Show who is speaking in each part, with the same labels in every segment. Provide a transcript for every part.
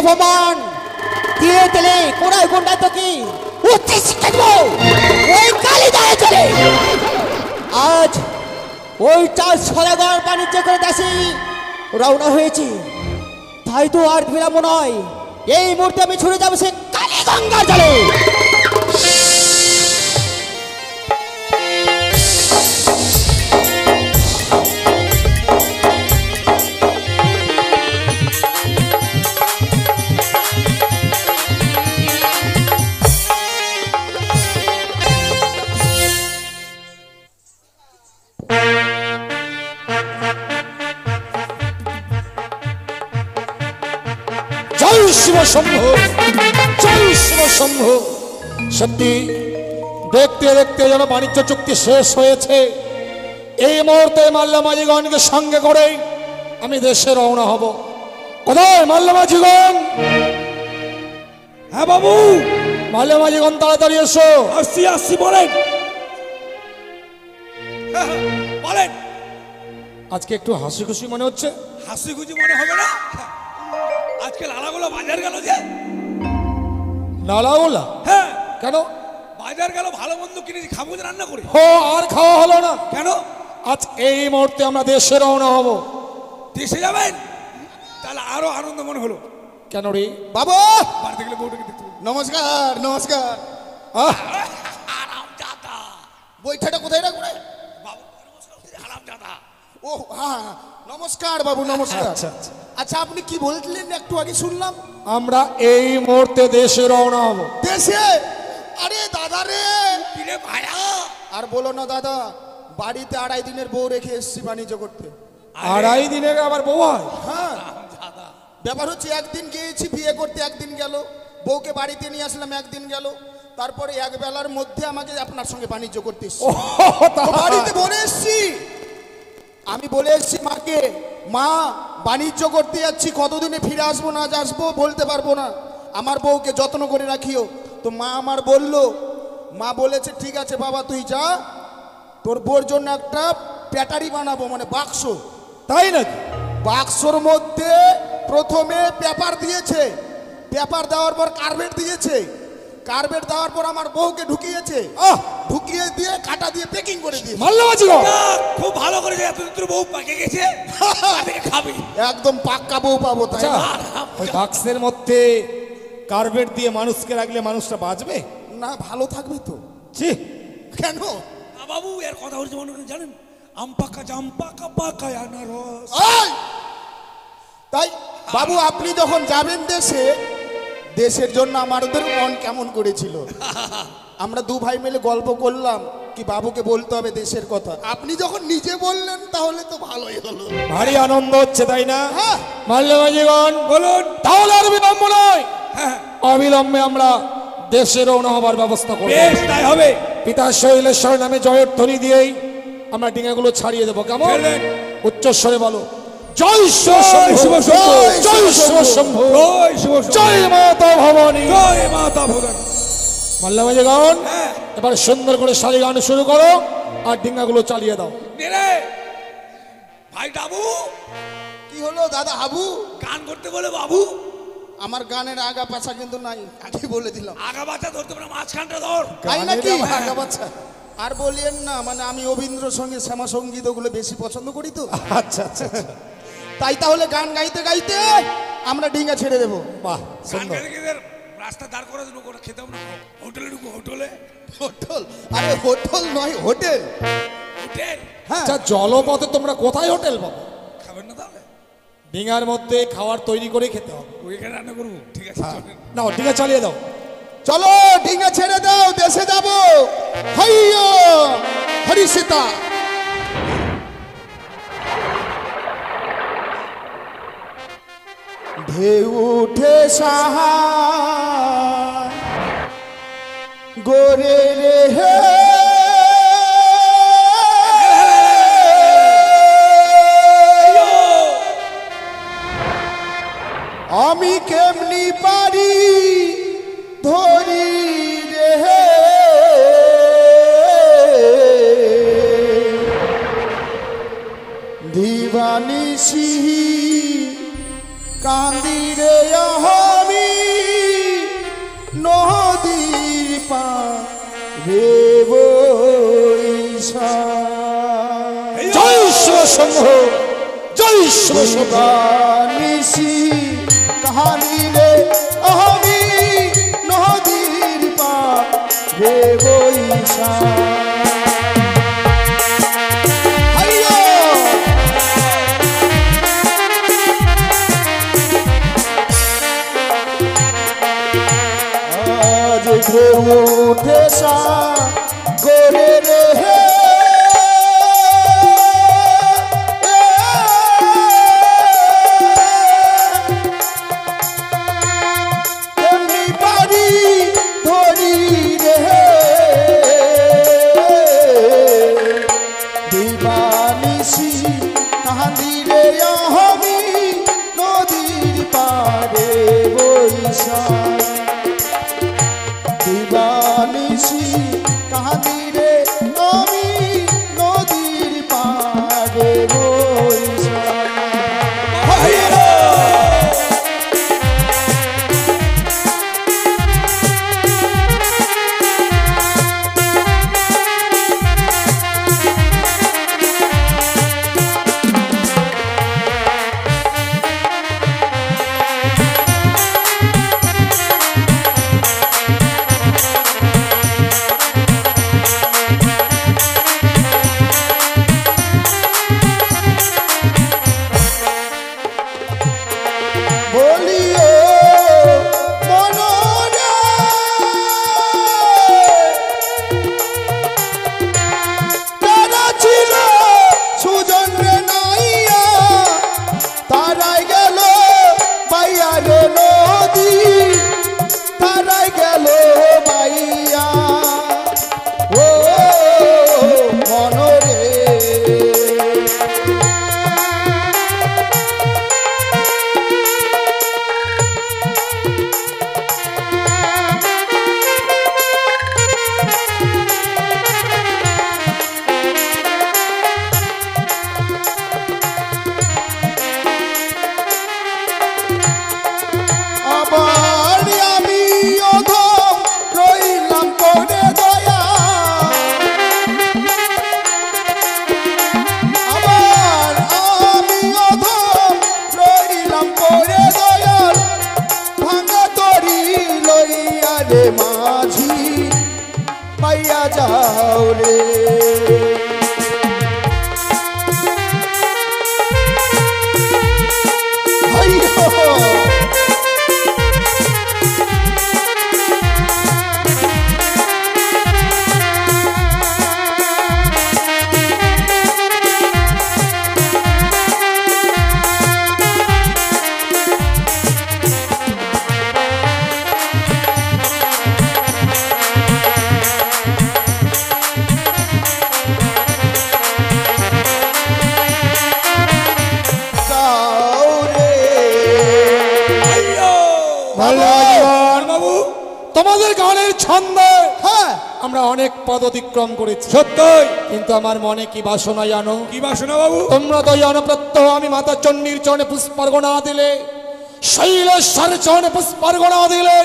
Speaker 1: অপমান দিয়ে দিলে কোনায় গুন্ডা তো কি উচ্চ শিক্ষা দেব ওই কালী দাঁড়ে চলে আজ ওই চাল সদাগর বাণিজ্য করে দাসী রওনা হয়েছে তাই তো আর বিলম্ব নয় এই মুহূর্তে আমি ছুটে যাবো সে কালী গঙ্গার জলে
Speaker 2: সত্যি দেখতে দেখতে যেন বাণিজ্য চুক্তি শেষ হয়েছে এই মুহূর্তে মাল্যমাঝিগণকে সঙ্গে করে আমি দেশে রওনা হব কোথায় মাল্যমাঝিগণ
Speaker 3: হ্যাঁ বাবু
Speaker 2: মাল্যমাঝিগণ তাড়াতাড়ি এসো
Speaker 3: আসছি আসছি বলেন বলেন
Speaker 2: আজকে একটু হাসি খুশি মনে হচ্ছে
Speaker 3: হাসি খুশি মনে হবে না আজকে লালাগুলো বাজার গেল যে
Speaker 2: নালাওলা
Speaker 3: হ্যাঁ
Speaker 2: কেন
Speaker 3: বাজার গেল ভালো মন্দ কিনেছি খাবো রান্না করে
Speaker 2: ও আর খাওয়া হলো না
Speaker 3: কেন
Speaker 2: আজ এই মুহূর্তে আমরা দেশে রওনা হব
Speaker 3: দেশে যাবেন তাহলে আরো আনন্দ মনে হলো
Speaker 2: কেন রে
Speaker 1: বাবা
Speaker 3: বাড়িতে গেলে বউটাকে দেখতে
Speaker 1: নমস্কার নমস্কার
Speaker 3: আরাম জাদা
Speaker 1: বইটাটা কোথায় রাখবো রে
Speaker 3: বাবু আরাম জাদা
Speaker 1: ও হ্যাঁ নমস্কার বাবু নমস্কার
Speaker 2: আচ্ছা আচ্ছা
Speaker 1: আচ্ছা আপনি কি বলছিলেন একটু আগে শুনলাম
Speaker 2: আমরা এই মুহূর্তে দেশে রওনা হব
Speaker 1: দেশে আরে দাদা রে
Speaker 3: কিরে ভাইয়া
Speaker 1: আর বলো না দাদা বাড়িতে 2.5 দিনের বউ রেখে এসেছি বাণিজ্য করতে
Speaker 2: 2.5 দিনের আবার বউ হয়
Speaker 1: হ্যাঁ
Speaker 3: আরাম জাদা
Speaker 1: ব্যাপার হচ্ছে একদিন গিয়েছি বিয়ে করতে একদিন গেল বউকে বাড়িতে নিয়ে আসলাম একদিন গেল তারপরে এক বেলার মধ্যে আমাকে আপনার সঙ্গে বাণিজ্য করতে এসেছি তো বাড়িতে বলে এসেছি আমি বলে এসেছি মাকে মা বাণিজ্য করতে যাচ্ছি কতদিনে ফিরে আসবো না আসবো বলতে পারবো না আমার বউকে যত্ন করে রাখিও তো মা আমার বলল মা বলেছে ঠিক আছে বাবা তুই যা তোর বউর জন্য একটা ব্যাটারি বানাবো মানে বাক্স
Speaker 2: তাই নাকি
Speaker 1: বাক্সর মধ্যে প্রথমে পেপার দিয়েছে পেপার দেওয়ার পর কার্বেট দিয়েছে কার্বেট দেওয়ার পর আমার বউকে ঢুকিয়েছে ঢুকিয়ে দিয়ে কাটা দিয়ে প্যাকিং করে দিয়েছে
Speaker 2: মাল্যমাঝিগণ
Speaker 3: খুব ভালো করে যে এতদিন তোর বউ পাকে গেছে তাদেরকে খাবি
Speaker 1: একদম পাক্কা বউ পাবো তাই না?
Speaker 2: ওই বাক্সের মধ্যে কার্বেট দিয়ে মানুষকে রাখলে মানুষটা বাঁচবে
Speaker 1: না ভালো থাকবে তো
Speaker 2: ছি
Speaker 1: কেন
Speaker 3: বাবু এর কথা হচ্ছে মনে করেন জানেন আম পাকা জাম পাকা পাকা আনারস
Speaker 1: এই! তাই বাবু আপনি যখন যাবেন দেশে দেশের জন্য আমাদের মন কেমন করেছিল আমরা দু ভাই মিলে গল্প করলাম কি বাবুকে বলতে হবে দেশের কথা আপনি যখন নিজে বললেন তাহলে তো ভালোই হলো
Speaker 2: ভারী আনন্দ হচ্ছে তাই না
Speaker 1: হ্যাঁ
Speaker 2: মাল্যমাঝিগণ
Speaker 3: বলুন
Speaker 2: তাহলে আর বিলম্ব নয়
Speaker 3: হ্যাঁ
Speaker 2: অবিলম্বে আমরা দেশে রওনা হবার ব্যবস্থা করব
Speaker 3: বেশ তাই হবে
Speaker 2: পিতা শৈলেশ্বর নামে জয়ের ধ্বনি দিয়েই আমরা ডিঙাগুলো ছাড়িয়ে দেবো কেমন
Speaker 3: ফেলবেন।
Speaker 2: উচ্চস্বরে বলো জয়
Speaker 3: জয় শিব
Speaker 2: শম্ভু
Speaker 3: শম্ভু,
Speaker 2: জয় শিব শম্ভু
Speaker 3: জয় শিব শম্ভু,
Speaker 2: জয় মাতা ভবানী
Speaker 3: জয় মাতা ভবানী
Speaker 2: মাল্যমাঝিগণ
Speaker 3: হ্যাঁ
Speaker 2: এবার সুন্দর করে সারি গান শুরু করো আর ডিঙাগুলো চালিয়ে দাও
Speaker 3: নেরে ভাই ডাবু
Speaker 1: কি হলো দাদা হাবু
Speaker 3: গান করতে বলে বাবু
Speaker 1: আমার গানের আগা পাছা কিন্তু নাই আগে বলে দিলাম
Speaker 3: আগা বাচ্চা ধরতে পারে মাঝখানটা ধর
Speaker 1: তাই নাকি
Speaker 2: গানের আবার
Speaker 1: আগা পাছা আর বলিয়েন না মানে আমি রবীন্দ্র সঙ্গে শ্যামা সঙ্গীত ওগুলো বেশি পছন্দ করি তো
Speaker 2: আচ্ছা আচ্ছা আচ্ছা।
Speaker 1: তাই তাহলে গান গাইতে গাইতে আমরা ডিঙ্গা ছেড়ে দেবো
Speaker 2: বাহ
Speaker 3: গান
Speaker 2: সুন্দর
Speaker 3: গাইতে গাইতে রাস্তা দাঁড় করে দেবো করে খেতাম না হোটেলে ঢুকো হোটেলে
Speaker 1: হোটেল আরে হোটেল নয় হোটেল
Speaker 3: হোটেল
Speaker 1: হ্যাঁ
Speaker 2: আচ্ছা জলপথে তোমরা কোথায় হোটেল পাবো
Speaker 3: খাবেন না তাহলে
Speaker 2: ডিঙার মধ্যে খাবার তৈরি করে খেতে হবে
Speaker 3: ওইখানে রান্না করবো ঠিক আছে চলেন।
Speaker 2: না ডিঙা চালিয়ে দাও
Speaker 1: চলো ডিঙ্গা ছেড়ে দাও দেশে যাবো হাইয়া হরি সীতা ঢেউ উঠে সাহা গোরে রে হে আমি কেমনি পারি ধরি রে হে দিবানিসি কান্দি রে রে বৈশাখ।
Speaker 2: জয় শিবশম্ভ, জয় শিবশম্ভ।
Speaker 1: নিশি কাহানি রে আমি নদীর পার রে বৈশাখ। আজ ঢেউ উঠে সাগরে রে যাও রে
Speaker 2: তোমাদের গানের ছন্দে আমরা অনেক পদ অতিক্রম করেছি
Speaker 3: সত্যই,
Speaker 2: কিন্তু আমার মনে কি বাসনা জানো?
Speaker 3: কি বাসনা বাবু?
Speaker 2: তোমরা তো জানো প্রত্যহ আমি মাতা চণ্ডীর চরণে পুষ্পার্ঘনা দিলে, শৈলেশ্বরের চরণে পুষ্পার্ঘনা দিলে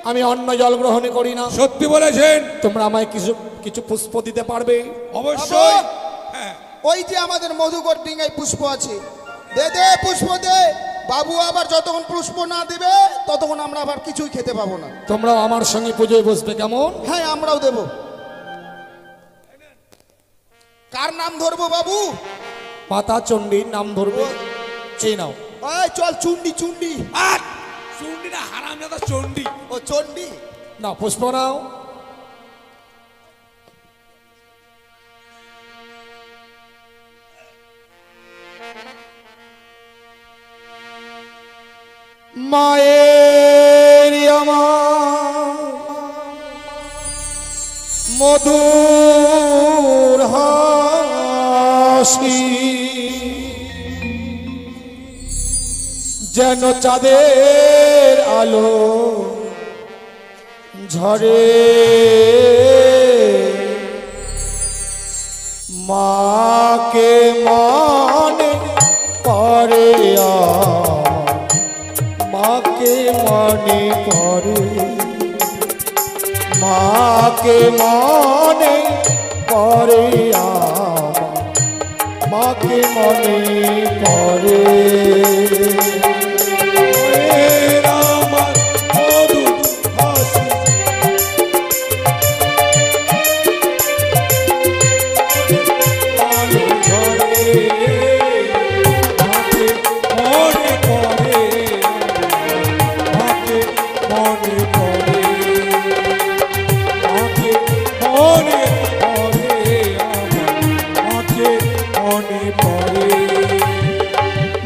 Speaker 2: আমি অন্ন জল গ্রহণ করি না।
Speaker 3: সত্যি বলেছেন।
Speaker 2: তোমরা আমায় কিছু কিছু পুষ্প দিতে পারবে?
Speaker 3: অবশ্যই।
Speaker 1: ওই যে আমাদের মধুকর ডিঙ্গায় পুষ্প আছে, দে দে পুষ্প দে। বাবু আবার যতক্ষণ পুষ্প না দিবে ততক্ষণ আমরা আবার কিছুই খেতে পাবো না।
Speaker 2: তোমরাও আমার সঙ্গে পুজোয় বসবে কেমন?
Speaker 1: হ্যাঁ আমরাও দেব। কার নাম ধরবো বাবু?
Speaker 2: মাতা চণ্ডীর নাম ধরবে। এই নাও।
Speaker 1: এই চল চুন্ডি চুন্ডি।
Speaker 3: আর চণ্ডী না, হারামজাদা চণ্ডী।
Speaker 1: ও চন্ডী
Speaker 2: না, পুষ্প নাও। মায়ের আমার মধুর হাসি যেন চাঁদের আলো ঝরে, মাকে মনে পড়ে, মাকে মনে পড়ে, মাকে মনে পড়ে আমার মাকে মনে পড়ে
Speaker 3: মায়ের আমার মধুর হাসি আলো ঝরে মাকে মনে পড়ে মাকে মনে পড়ে মাকে মনে পড়ে আমার মাকে মনে পড়ে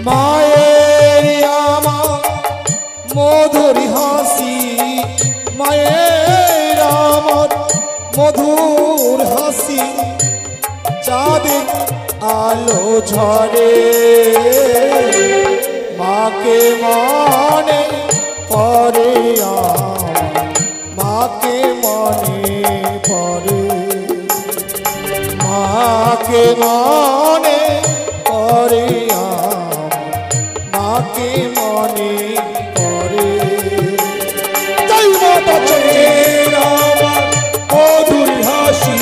Speaker 2: মায়ের আমার মধুর হাসি মায়ের আমার মধুর হাসি চাঁদের আলো ঝরে মাকে মনে পড়ে আমার মাকে মনে পড়ে মাকে মনে পড়ে আমার মাকে মনে পড়ে জয় মাতা চণ্ডী
Speaker 3: মায়ের আমার মধুর হাসি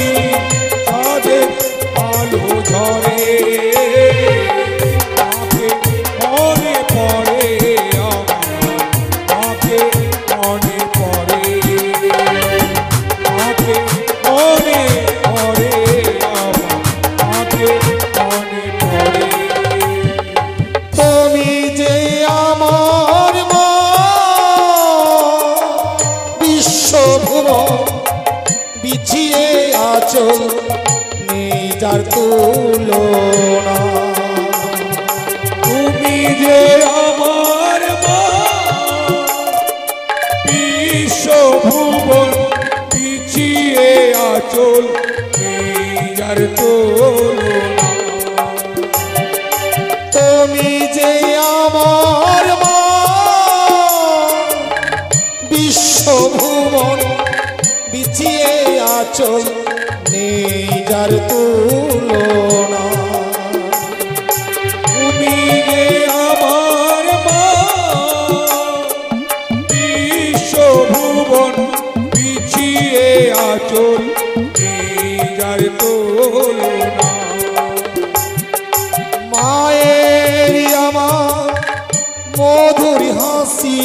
Speaker 3: চাঁদের আলো ঝরে মাকে মনে পড়ে আমার মাকে মনে পড়ে মাকে মনে পড়ে আমার মাকে মনে পড়ে
Speaker 2: তুমি যে আমার মা বিশ্বভুবন বিছিয়ে আচল নেই যার তুলনা
Speaker 3: তুমি যে আমার মা বিশ্বভুবন পিছিয়ে আচল আর তুলনা
Speaker 2: তুমি যে আমার মা বিশ্বভুবন বিছিয়ে আচল নেই যার তুলনা
Speaker 3: তুমি যে আমার মা বিশ্বভুবন পিছিয়ে আচল আর তুলনা
Speaker 2: মায়ের আমার মধুর হাসি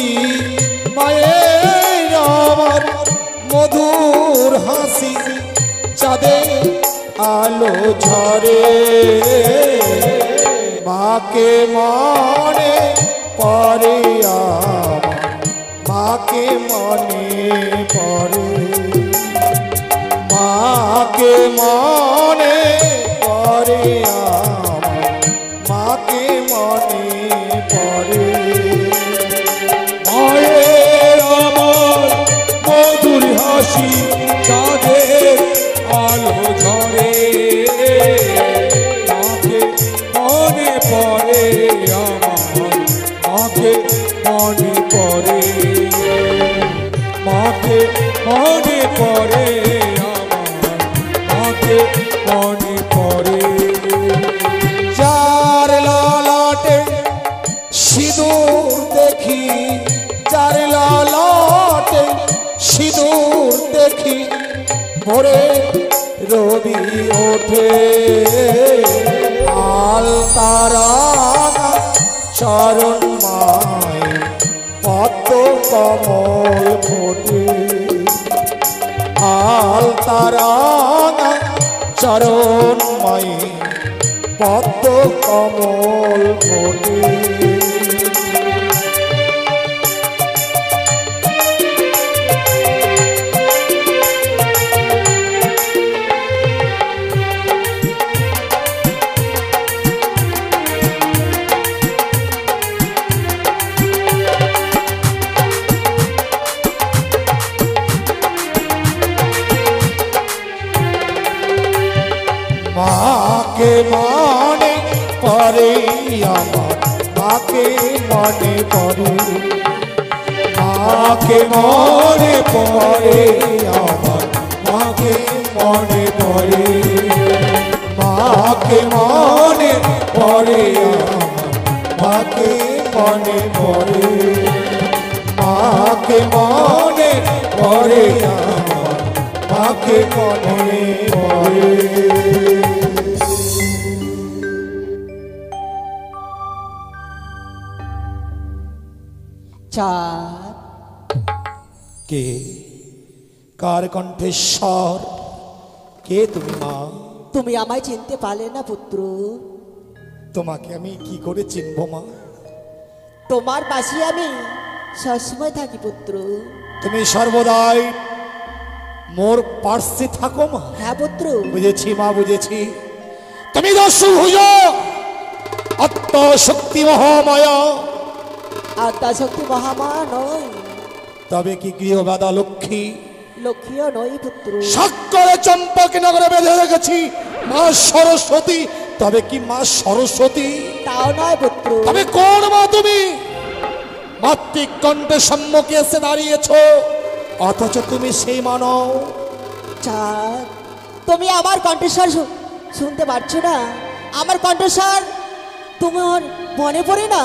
Speaker 2: মায়ের আমার মধুর হাসি চাঁদের আলো ঝরে মাকে মনে পড়ে আমার মাকে মনে পড়ে মাকে মনে পড়ে আমার মাকে মনে পড়ে
Speaker 3: মায়ের আমার মধুর হাসি চাঁদের আলো ঝরে মাকে মনে পড়ে আমার মাকে মনে পড়ে মাকে মনে পড়ে আমার মাকে মনে পড়ে
Speaker 2: যার লালাটে সিঁদুর দেখি যার লালাটে সিঁদুর দেখি ভোরে রবি ওঠে আল তারা চরণ মায় পদ্ম কমল ফোটে আল তারা চরণ মায় পদ্ম কমল ফোটে মাকে মনে পড়ে আমার মাকে মনে পড়ে মাকে মনে পড়ে আমার মাকে মনে পড়ে মাকে মনে পড়ে আমার মাকে মনে পড়ে মাকে মনে পড়ে আমার তোমাকে মনে পড়ে।
Speaker 4: চাঁদ,
Speaker 2: কে, কার কণ্ঠেশ্বর, কে তুমি মা?
Speaker 4: তুমি আমায় চিনতে পারলে না পুত্র?
Speaker 2: তোমাকে আমি কি করে চিনবো মা?
Speaker 4: তোমার পাশে আমি সবসময় থাকি পুত্র।
Speaker 2: তুমি সর্বদাই মোর পার্শ্বে থাকো মা।
Speaker 4: হ্যাঁ পুত্র।
Speaker 2: বুঝেছি মা, বুঝেছি। তুমি দস্যুভুজ, আত্মশক্তি মহামায়া।
Speaker 4: আত্মাশক্তি মহামা নয়,
Speaker 2: তবে কি গৃহবাদা লক্ষ্মী?
Speaker 4: লক্ষ্মীও নয় পুত্র।
Speaker 2: সাক্ষরে চম্পাকে নগরে বেঁধে রেখেছি মা সরস্বতী। তবে কি মা সরস্বতী?
Speaker 4: তাও নয় পুত্র।
Speaker 2: তবে কোন মা তুমি? মাতৃক কণ্ঠের সম্মুখে এসে দাঁড়িয়েছ, অথচ তুমি সেই মানো।
Speaker 4: চাঁদ, তুমি আমার কণ্ঠস্বর শুনতে পারছো না? আমার কণ্ঠস্বর তোমার মনে পড়ে না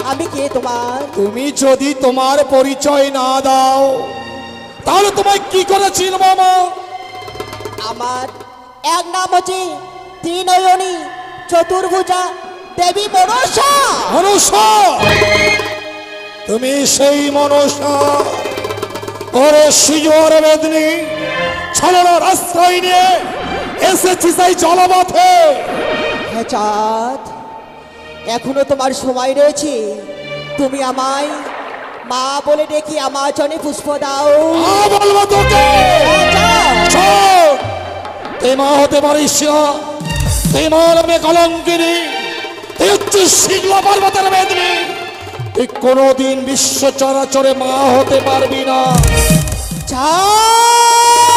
Speaker 4: আমি কে তোমার?
Speaker 2: তুমি যদি তোমার পরিচয় না দাও তাহলে তোমায় কি করে চিনবো মা?
Speaker 4: আমার এক নাম হচ্ছে ত্রিনয়নী চতুর্ভুজা দেবী মনসা।
Speaker 2: মনসা, তুমি সেই মনসা? ওরে সুজোর বেদনি ছলনার আশ্রয় নিয়ে এসেছি সেই জলপথে।
Speaker 4: হ্যাঁ চাঁদ, এখনো তোমার সময় রয়েছে। তুমি আমায় মা বলে ডেকে আমার চরণে পুষ্প দাও।
Speaker 2: মা বলবো তোকে?
Speaker 4: হ্যাঁ, চাঁদ।
Speaker 2: শোন, তুই মা হতে পারিস না। তুই মা নামে কলঙ্কিনী, তুই হচ্ছিস শিখলা পর্বতের বেদনি। তুই কোনোদিন বিশ্ব চরাচরে মা হতে পারবি না।
Speaker 4: চাঁদ,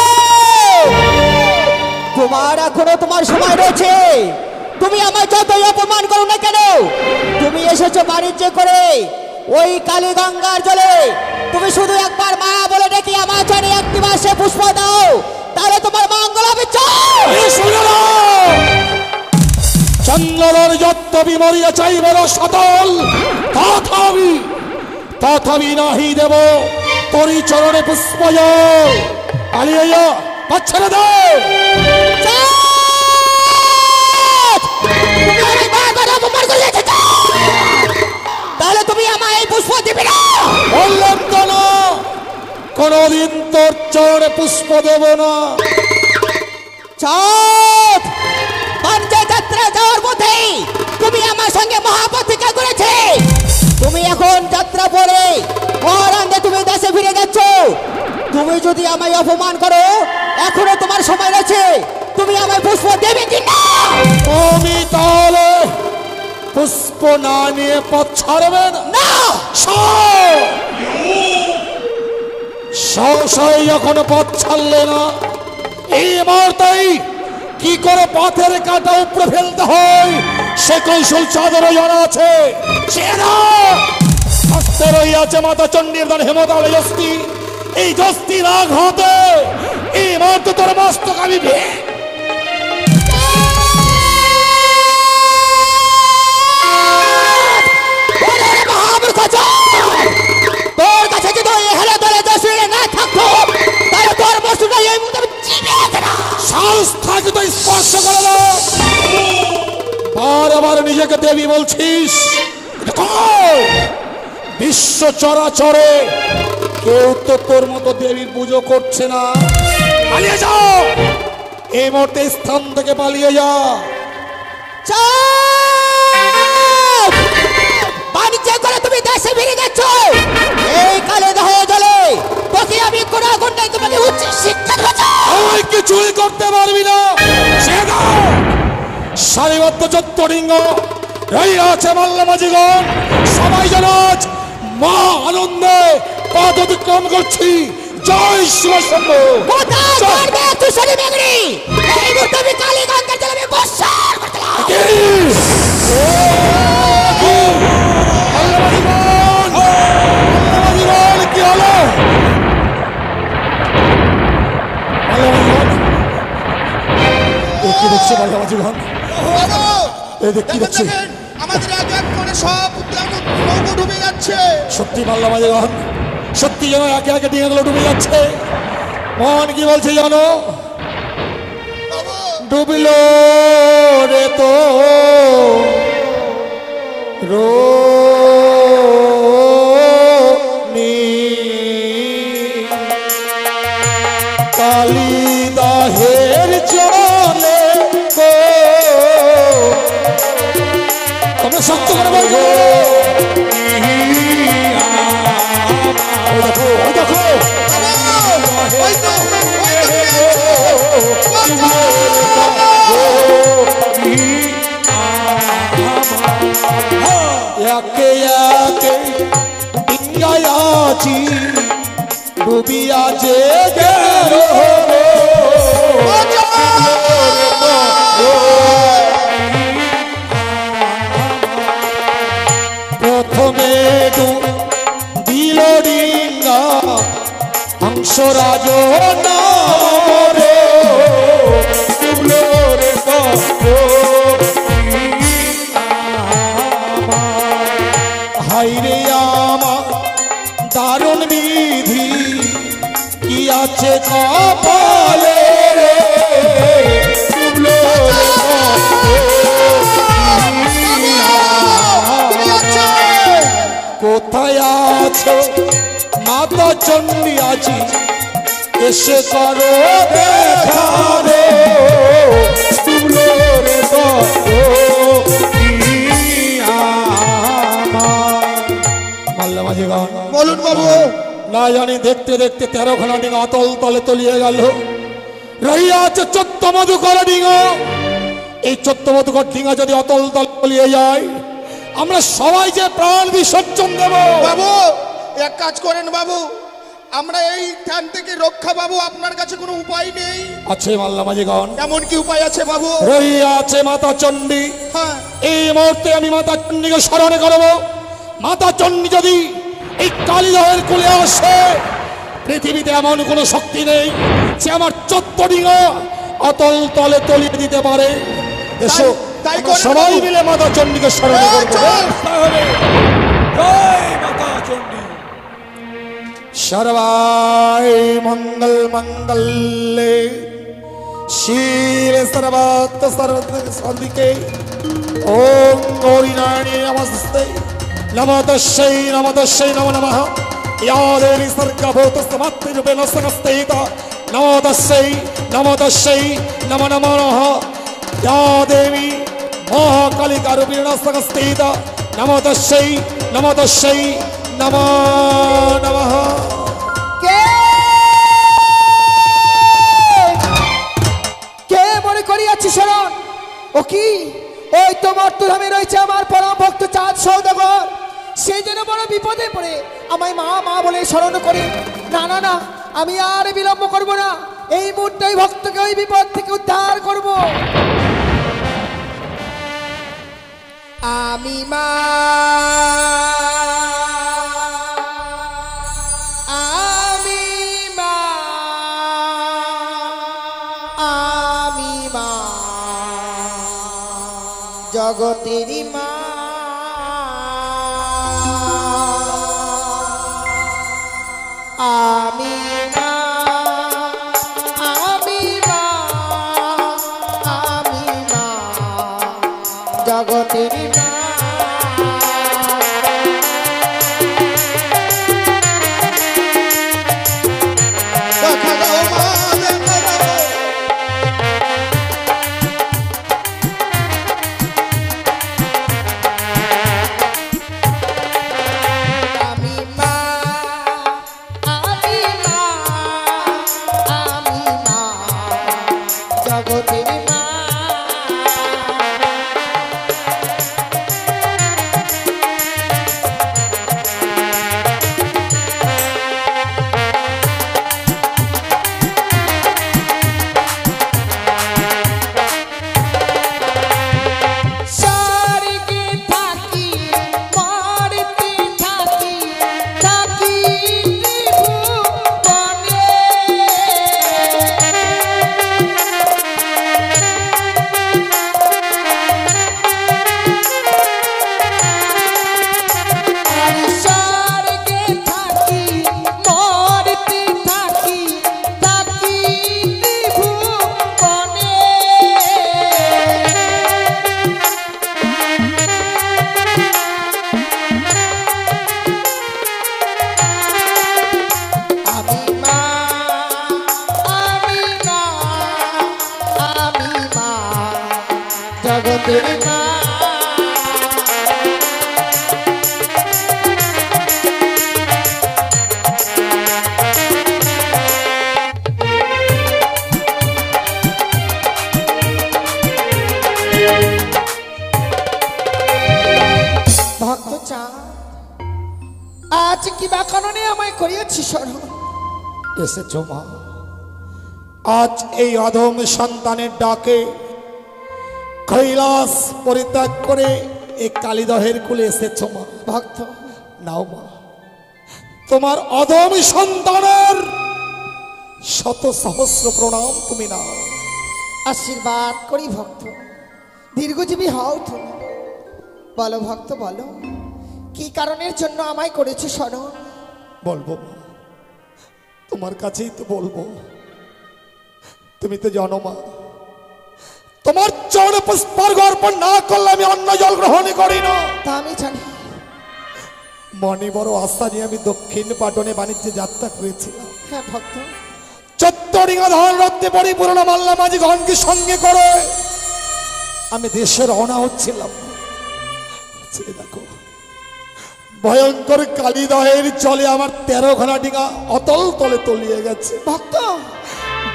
Speaker 4: তোমার এখনো তোমার সময় রয়েছে। তুমি আমার যতই অপমান করো না কেন, তুমি এসেছো বাণিজ্য করে ওই কালী গঙ্গার জলে। তুমি শুধু একবার মা বলে ডেকে আমার চরণে একটি মাসে পুষ্প দাও, তাহলে তোমার মঙ্গল হবে।
Speaker 2: চন্দ্রর যত বিমরিয়া চাইবে সতল, তথাপি নাহি দেব তোরি চরণে পুষ্প। আলিয়া পাচ্ছেন দে।
Speaker 4: তাহলে তুমি আমায় এই পুষ্প দিবে না?
Speaker 2: বললাম তো না, কোনদিন তোর চরণে পুষ্প দেব না।
Speaker 4: চাঁদ, বাণিজ্য যাত্রা যাওয়ার পথে তুমি আমার সঙ্গে মহাপ্রতিজ্ঞা করেছে। তুমি এখন যাত্রা পরে মহারাঙ্গে তুমি দেশে ফিরে যাচ্ছ। তুমি যদি আমায় অপমান করো, এখনো তোমার সময় রয়েছে। তুমি আমায় পুষ্প দেবে কি না?
Speaker 2: তুমি তাহলে পুষ্প না নিয়ে পথ ছাড়বে না? সংশয় যখন পথ ছাড়লে না, এই মুহূর্তেই কি করে পথের কাঁটা উপরে ফেলতে হয় সে কৌশল চাঁদেরও জানা আছে। হস্তে রইয়াছে মাতা চণ্ডীর দান হেমতালে যস্তি। এই যস্তির আঘাতে এই মুহূর্তে তোর মস্তক আমি
Speaker 4: তোর কাছে যদি ওই হেলে দলে দশে না থাকতো, তাহলে তোর বস্তুটা এই মুহূর্তে আমি চিবিয়ে খেতাম।
Speaker 2: সাহস থাকে তো স্পর্শ করে না। বারবার নিজেকে দেবী বলছিস। বিশ্ব চরাচরে কেউ তো তোর মতো দেবীর পুজো করছে না। পালিয়ে যাও, এই মুহূর্তে স্থান থেকে পালিয়ে যা।
Speaker 4: বাণিজ্য করে তুমি দেশে ফিরে যাচ্ছ, এই কালে দেহ জলে তোকে আমি কোন ঘন্টায় তোমাকে উচ্চ শিক্ষা দেবো।
Speaker 2: আমি কিছুই করতে পারবি না। সারিবদ্ধ চত্বরিঙ্গ রইয়াছে মাল্লামাজিগণ, সবাই যেন আজ মা আনন্দে পথ অতিক্রম করছি। জয় শিব শম্ভু।
Speaker 4: কোথায় করবে তুই শনি মেঘরি? এই মুহূর্তে আমি কালী গঙ্গার জলে আমি বর্ষণ করতেলাম।
Speaker 2: মাল্লামাজিগণ, কি হলো? কি দেখছি মাল্লামাজিগণ? কি দেখছি?
Speaker 1: আমাদের এক এক করে সব নৌকো ডুবে যাচ্ছে।
Speaker 2: সত্যি মাল্লামাজিগণ, সত্যি যেন একে একে ডিঙাগুলো ডুবে যাচ্ছে। মন কি বলছে জানো?
Speaker 1: বাবু
Speaker 2: ডুবিল রে তো রো কালিদাহের জলে গো, তোমরা শক্ত করে বলছো। দেখো একে একে ডিঙ্গায়াছি ডুবিয়া যে গেল প্রথমে দিল ডিঙ্গা হংসরাজ নামরে হাইরে আমার দারুণ বিধি কি আছে কপালে রে কোথায় আছো মাতা চণ্ডী আছি এসে করো দেখা রে মাল্লা মাঝি গান
Speaker 1: বলুন বাবু।
Speaker 2: না জানি দেখতে দেখতে 13খানা ডিঙা অতল তলে তলিয়ে গেল। রহিয়া আছে 14 মধুকর ডিঙা। এই 14 মধুকর ডিঙা যদি অতল তলে তলিয়ে যায় আমরা সবাই যে প্রাণ বিসর্জন দেব।
Speaker 1: বাবু এক কাজ করেন বাবু, আমরা এই ধ্যান থেকে রক্ষা পাবো, আপনার কাছে কোনো উপায় নেই?
Speaker 2: আছে মাল্লা মাঝি গান।
Speaker 1: এমন কি উপায় আছে বাবু?
Speaker 2: রহিয়া আছে মাতা চণ্ডী।
Speaker 1: হ্যাঁ
Speaker 2: এই মুহূর্তে আমি মাতা চণ্ডীকে স্মরণ করব। মাতা চণ্ডী যদি এই কালিদাহের কোলে আসে, পৃথিবীতে এমন কোনো শক্তি নেই যে আমার 14 ডিঙা অতল তলে তলিয়ে দিতে পারে। এসো
Speaker 1: তাই
Speaker 2: আমরা
Speaker 1: করেন
Speaker 2: সবাই
Speaker 1: বাবু।
Speaker 2: মিলে মাতা চণ্ডীকে স্মরণ
Speaker 1: এই
Speaker 2: করব।
Speaker 1: চল।
Speaker 3: তাহলে জয় মাতা চণ্ডী।
Speaker 2: सर्वाय मंगल मंगल्ये शिवे सर्वात् सर्वसाधिके ओम गौरी नारायणी नमस्ते नमो तस्यै नमो नमः या देवी सर्गभूतस्तमात्रिरूपेण संस्थिता नमो तस्यै नमो नमः या देवी महाकालिकारूपेण संस्थिता नमो तस्यै नमो नमः।
Speaker 4: কে মনে করিয়াছি শরণ? ও কি ওই তো মর্তধামে রয়েছে আমার পরম ভক্ত চাঁদ সৌদাগর। সে যেন বড় বিপদে পড়ে আমায় মা মা বলে স্মরণ করে। না না না, আমি আর বিলম্ব করব না, এই মুহূর্তে ওই ভক্তকে ওই বিপদ থেকে উদ্ধার করব। আমি মা আমি মা আমি মা জগতেরই মা। আমি মা আমি মা আমি মা জগতেরই মা।
Speaker 1: দেখা দাও মা, দেখা দাও।
Speaker 4: আমি মা আমি মা আমি মা জগতের মা। স্বর্গে থাকি মরতে থাকি থাকি ত্রিভুবনে। তুমি মা।
Speaker 5: ভক্ত চা আজ কি বা কারণে আমায় করিয়েছি স্মরণ?
Speaker 2: এসেছ মা, আজ এই অধম সন্তানের ডাকে কৈলাস পরিত্যাগ করে এই কালীদহের কুলে এসেছ মা।
Speaker 5: ভক্ত
Speaker 2: নাও মা, তোমার অধম সন্তানের শত সহস্র প্রণাম তুমি নাও।
Speaker 5: আশীর্বাদ করি ভক্ত, দীর্ঘজীবী হও তুমি। বলো ভক্ত বলো, কি কারণের জন্য আমায় করেছো স্মরণ?
Speaker 2: বলবো মা, তোমার কাছেই তো বলবো। তুমি তো জানো মা, তোমার চরণে পুষ্পার্ঘ অর্পণ না করলে আমি অন্য জল গ্রহণ করি না।
Speaker 5: তা আমি জানি।
Speaker 2: মনে বড় আশা নিয়ে আমি দক্ষিণ পাটনে বাণিজ্যে যাত্রা করেছিলাম।
Speaker 5: হ্যাঁ ভক্ত,
Speaker 2: চত্বরিঙা ধান রত্নে পরিপূর্ণ মাল্লা মাঝি গণকে সঙ্গে করে আমি দেশে রওনা হচ্ছিলাম। ছেড়ে দেখো, ভয়ঙ্কর কালীদহের চলে আমার 13 খানা ডিঙা অতল তলে তলিয়ে গেছে।
Speaker 5: ভক্ত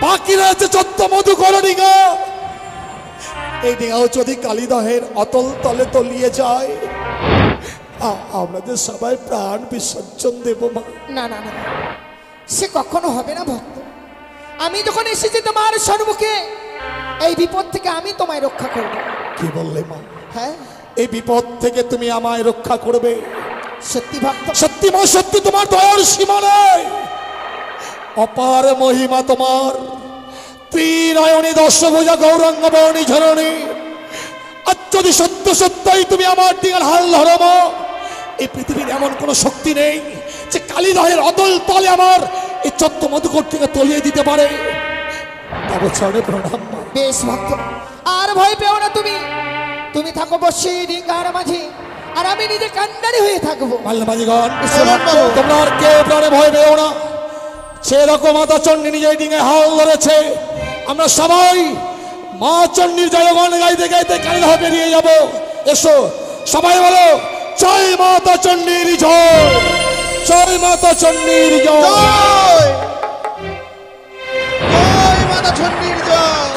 Speaker 2: বাকি রয়েছে 14 মধুকর ডিঙা। এই ডিঙাও যদি কালীদহের অতল তলে তলিয়ে যায়, আমরা যে সবাই প্রাণ বিসর্জন দেব মা।
Speaker 5: না না না, সে কখনো হবে না ভক্ত। আমি যখন এসেছি তোমার সম্মুখে, এই বিপদ থেকে আমি তোমায় রক্ষা করব।
Speaker 2: কি বললে মা?
Speaker 5: হ্যাঁ
Speaker 2: এই বিপদ থেকে তুমি আমায় রক্ষা করবে?
Speaker 5: সত্যি ভক্ত,
Speaker 2: সত্যি মা, সত্যি তোমার দয়ার সীমা নেই। অপার মহিমা তোমার, ত্রিনয়নী দশভুজা গৌরাঙ্গ বর্ণী ঝরণী। আর যদি সত্য সত্যই তুমি আমার ডিঙার হাল ধরো মা, এই পৃথিবীর এমন কোন শক্তি নেই যে কালীদহের অতল তলে আমার এই 14 মধুকর থেকে তলিয়ে দিতে পারে। তব চরণে প্রণাম মা।
Speaker 5: বেশ ভক্ত, আর ভয় পেও না তুমি। তুমি থাকো বসে ডিঙ্গার মাঝে, আর আমি নিজে কান্ডারি হয়ে থাকবো।
Speaker 2: মাল্লামাজিগণ, তোমরা আর কেউ প্রাণে ভয় পেও না। সেরকম মাতা চণ্ডী নিজেই ডিঙে হাল ধরেছে। আমরা সবাই মা চণ্ডীর জয়গান গাইতে গাইতে কালীদহ বেরিয়ে যাব। এসো সবাই বলো, জয় মাতা চণ্ডীর জয়, জয় মাতা চণ্ডীর জয়।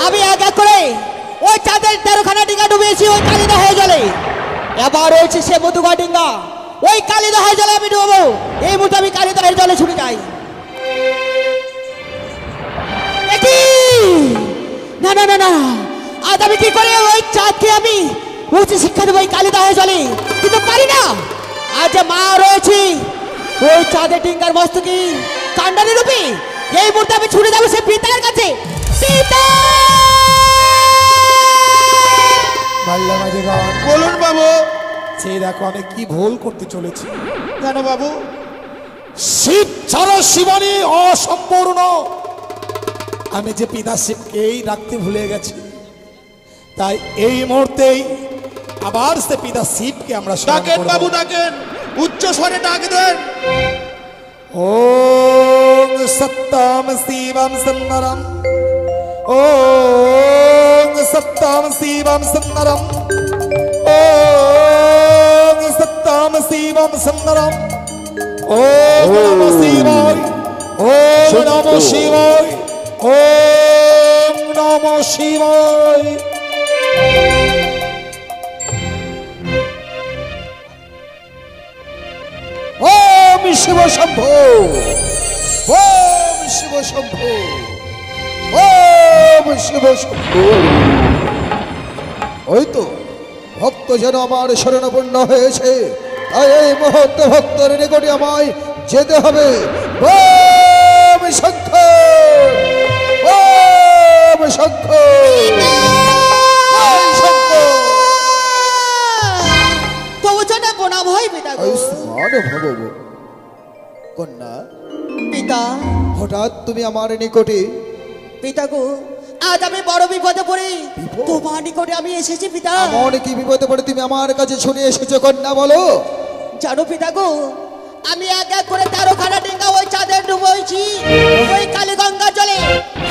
Speaker 4: আমি এক এক করে ওই চাঁদের 13 খানা ডিঙ্গা ডুবিয়েছি ওই কালীদহের জলে। এবার রয়েছে সে মধুকর ডিঙ্গা, ওই কালীদহের জলে আমি ডুববো। এই মুহূর্তে আমি কালীদহের জলে ছুটে যাই। না না না না, আজ আমি কি করে ওই চাঁদকে আমি উচ্চ শিক্ষা দেবো ওই কালীদহের জলে? কিন্তু পারি না। আজ যে মা রয়েছে ওই চাঁদের ডিঙ্গার মস্তকি কান্ডারি রূপী, এই মুহূর্তে আমি ছুটে যাবো সে পিতার কাছে। পিতা!
Speaker 2: মাল্লামাজিগণ,
Speaker 1: বলুন বাবু।
Speaker 2: সেই দেখো আমি কি ভুল করতে চলেছি।
Speaker 1: কেন বাবু?
Speaker 2: শিব ছাড়া শিবানী অসম্পূর্ণ। আমি যে পিতা শিবকেই ডাকতে ভুলে গেছি, তাই এই মুহূর্তেই আবার সে পিতা শিবকে আমরা স্মরণ
Speaker 1: ডাকেন
Speaker 2: করব।
Speaker 1: বাবু, ডাকেন, উচ্চ স্বরে ডাক দেন।
Speaker 2: ওম সত্তাম শিবম সুন্দরম, ওম সত্তাম শিবম সুন্দরম, ওম সত্তাম শিবম সুন্দরম, ওম নমঃ শিবায়, ওম নমঃ শিবায়, ওম নমঃ শিবায়।
Speaker 1: ওম শিব শম্ভো, ওম শিব শম্ভো, ওম শিব শম্ভো। ওই তো ভক্ত যেন আমার শরণাপন্ন হয়েছে, তাই এই মুহূর্তে ভক্তের নিকটে আমায় যেতে হবে। ওম শঙ্খ, ওম শঙ্খ, ওম শঙ্খ।
Speaker 4: তবু জানা প্রণাম হয় পিতা গো।
Speaker 1: আয়ুষ্মান ভব। কন্যা,
Speaker 4: পিতা,
Speaker 1: হঠাৎ তুমি আমার নিকটে?
Speaker 4: পিতা গো, আজ আমি বড় বিপদে পড়ি তোমার নিকটে আমি এসেছি পিতা।
Speaker 1: এমন কি বিপদে পড়ে তুমি আমার কাছে শুনে এসেছো কন্যা, বলো?
Speaker 4: জানো পিতা গো, আমি এক এক করে 13 খানা ডিঙ্গা ওই চাঁদের ডুবইছি ওই কালী গঙ্গার জলে।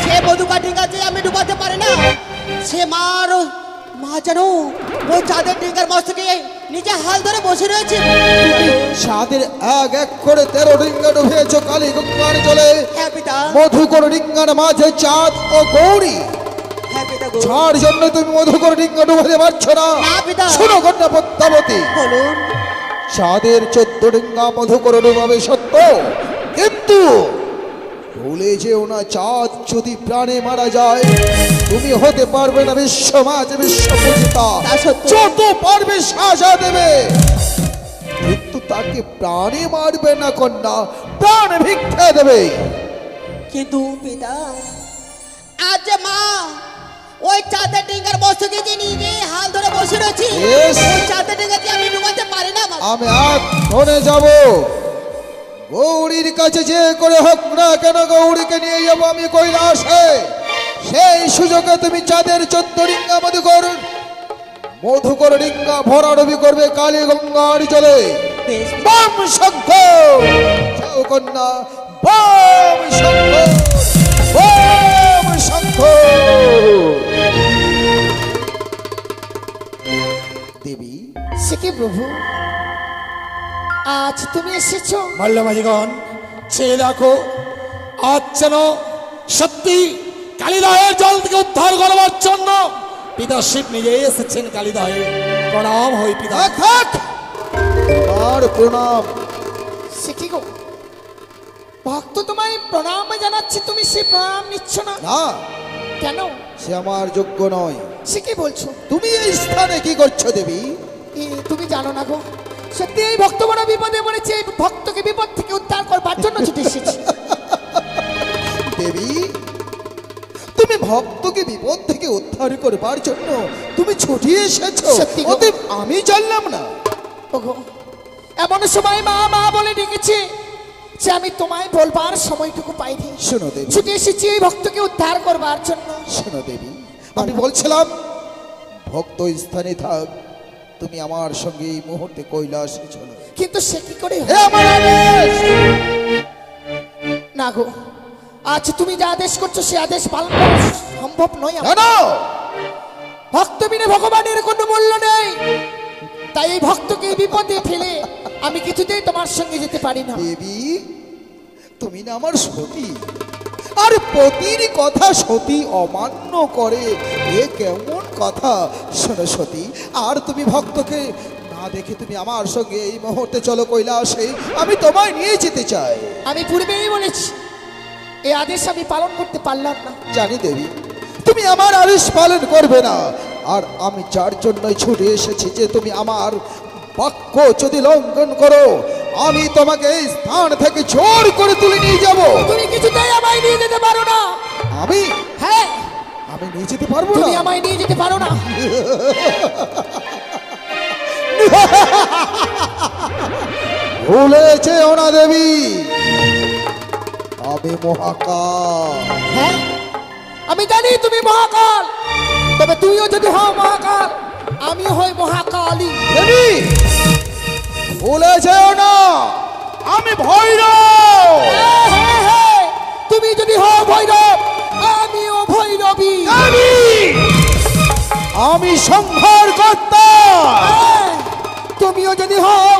Speaker 4: সে মধুকর ডিঙ্গা যে আমি ডুবাতে পারি না, সে মার মা জানো ওই চাঁদের ডিঙ্গার মস্তকে নিজে হাল ধরে বসে রয়েছে।
Speaker 6: সাদের এক এক করে 13 ডিঙ্গা ডুবেছ কালী গঙ্গার জলে।
Speaker 4: হ্যাঁ পিতা,
Speaker 6: মধুকর ডিঙ্গার মাঝে চাঁদ ও গৌরী।
Speaker 4: হ্যাঁ পিতা গো।
Speaker 6: যার জন্য তুমি মধুকর ডিঙ্গা ডুবাতে পারছো না।
Speaker 4: না পিতা।
Speaker 6: শোনো কন্যা পদ্মাবতী,
Speaker 4: বলুন।
Speaker 6: চাঁদের 14 ডিঙ্গা মধুকর ডুবাবে সত্য, কিন্তু ভুলে যেও না চাঁদ যদি প্রাণে মারা যায় তুমি হতে পারবে না বিশ্বমাজ বিশ্বপূজিতা।
Speaker 4: তা সত্য।
Speaker 6: যত পারবে সাজা দেবে, কিন্তু তাকে প্রাণে মারবে না কন্যা, প্রাণ ভিক্ষা দেবে।
Speaker 4: কিন্তু পিতা, আজ যে মা ওই চাঁদের ডিঙ্গার মস্তকে যে নিজে হাল ধরে বসে রয়েছে,
Speaker 6: Yes.
Speaker 4: ওই চাঁদের ডিঙ্গাকে আমি ডুবাতে পারি না মা।
Speaker 6: আমি এক্ষণে যাব, গৌরীর কাছে যে করে হোক না কেন গৌরীকে নিয়ে যাবো আমি কৈলাসে। সেই সুযোগে তুমি চাঁদের 14 ডিঙ্গা মধুকর ডিঙ্গা ভরাডুবি করবে কালী গঙ্গার জলে।
Speaker 4: বেশ।
Speaker 6: বাম শঙ্খ যাও কন্যা, বাম শঙ্খ, বাম শঙ্খ। দেবী,
Speaker 5: সে কি প্রভু, আজ তুমি এসেছো?
Speaker 2: মাল্যমাজিগণ, চেয়ে দেখো, আজ যেন সত্যি কালিদাহের জল থেকে উদ্ধার করবার জন্য পিতা শিব নিজে এসেছেন কালিদাহে। প্রণাম হই পিতা।
Speaker 6: থাক থাক, আর প্রণাম।
Speaker 5: সে কি গো, ভক্ত তোমায় প্রণাম জানাচ্ছে, তুমি সে প্রণাম নিচ্ছ না
Speaker 6: না,
Speaker 5: কেন?
Speaker 6: সে আমার যোগ্য নয়।
Speaker 5: সে কি বলছো?
Speaker 6: তুমি এই স্থানে কি করছো দেবী?
Speaker 5: তুমি জানো না গো, সত্যি এই ভক্ত বড় বিপদে পড়েছে, এই ভক্তকে বিপদ থেকে উদ্ধার করবার জন্য ছুটে এসেছি।
Speaker 6: দেবী, তুমি ভক্তকে বিপদ থেকে উদ্ধার করবার জন্য তুমি ছুটে এসেছো?
Speaker 5: সত্যি গো।
Speaker 6: অতএব আমি জানলাম না।
Speaker 5: ওগো, এমন সময় মা মা বলে ডেকেছে যে আমি তোমায় বলবার সময়টুকু পাইনি।
Speaker 6: শোনো দেবী,
Speaker 5: ছুটে এসেছি এই ভক্তকে উদ্ধার করবার জন্য।
Speaker 6: শোনো দেবী, আমি বলছিলাম ভক্ত স্থানে থাক, তুমি আমার সঙ্গে এই মুহূর্তে কৈলাসে চলো।
Speaker 5: কিন্তু সে কি করে হয়?
Speaker 6: হে আমার আদেশ!
Speaker 5: না গো, আজ তুমি যে আদেশ করছো সে আদেশ পালন করা সম্ভব নয় আমার।
Speaker 6: কেন?
Speaker 5: ভক্ত বিনে ভগবানের কোনো মূল্য নেই, তাই এই ভক্তকে এই বিপদে ফেলে আমি কিছুতেই তোমার সঙ্গে যেতে পারি না।
Speaker 6: দেবী, তুমি না আমার সতী, আর পতির কথা সতী অমান্য করে, এ কেমন কথা? শোনো সতী, আর তুমি ভক্তকে না দেখে তুমি আমার সঙ্গে এই মুহূর্তে চলো কৈলাসে, আমি তোমায় নিয়ে যেতে চাই।
Speaker 5: আমি পূর্বেই বলেছি এই আদেশ আমি পালন করতে পারলাম না।
Speaker 6: জানি দেবী, তুমি আমার আদেশ পালন করবে না, আর আমি যার জন্যই ছুটে এসেছি যে তুমি আমার বাক্য যদি লঙ্ঘন করো আমি তোমাকে এই স্থান থেকে জোর করে তুলে নিয়ে যাব।
Speaker 5: তুমি কিছুতেই আমায় নিয়ে যেতে পারো না।
Speaker 6: আমি
Speaker 5: হ্যাঁ,
Speaker 6: আমি নিয়ে যেতে পারবো
Speaker 5: তুমি
Speaker 6: না।
Speaker 5: আমায় নিয়ে যেতে পারো না।
Speaker 6: ভুলেছে ওনা দেবী, আমি মহাকাল।
Speaker 5: হ্যাঁ, আমি জানি তুমি মহাকাল, তবে তুইও যদি হও মহাকাল আমি হই মহাকালী।
Speaker 6: দেবী, ভুলেছে না, আমি ভৈরব।
Speaker 5: হ্যাঁ, হ্যাঁ, হ্যাঁ, তুমি যদি হও ভৈরব আমিও ভৈরবী।
Speaker 6: আমি সংহার কর্তা।
Speaker 5: হ্যাঁ, তুমিও যদি হও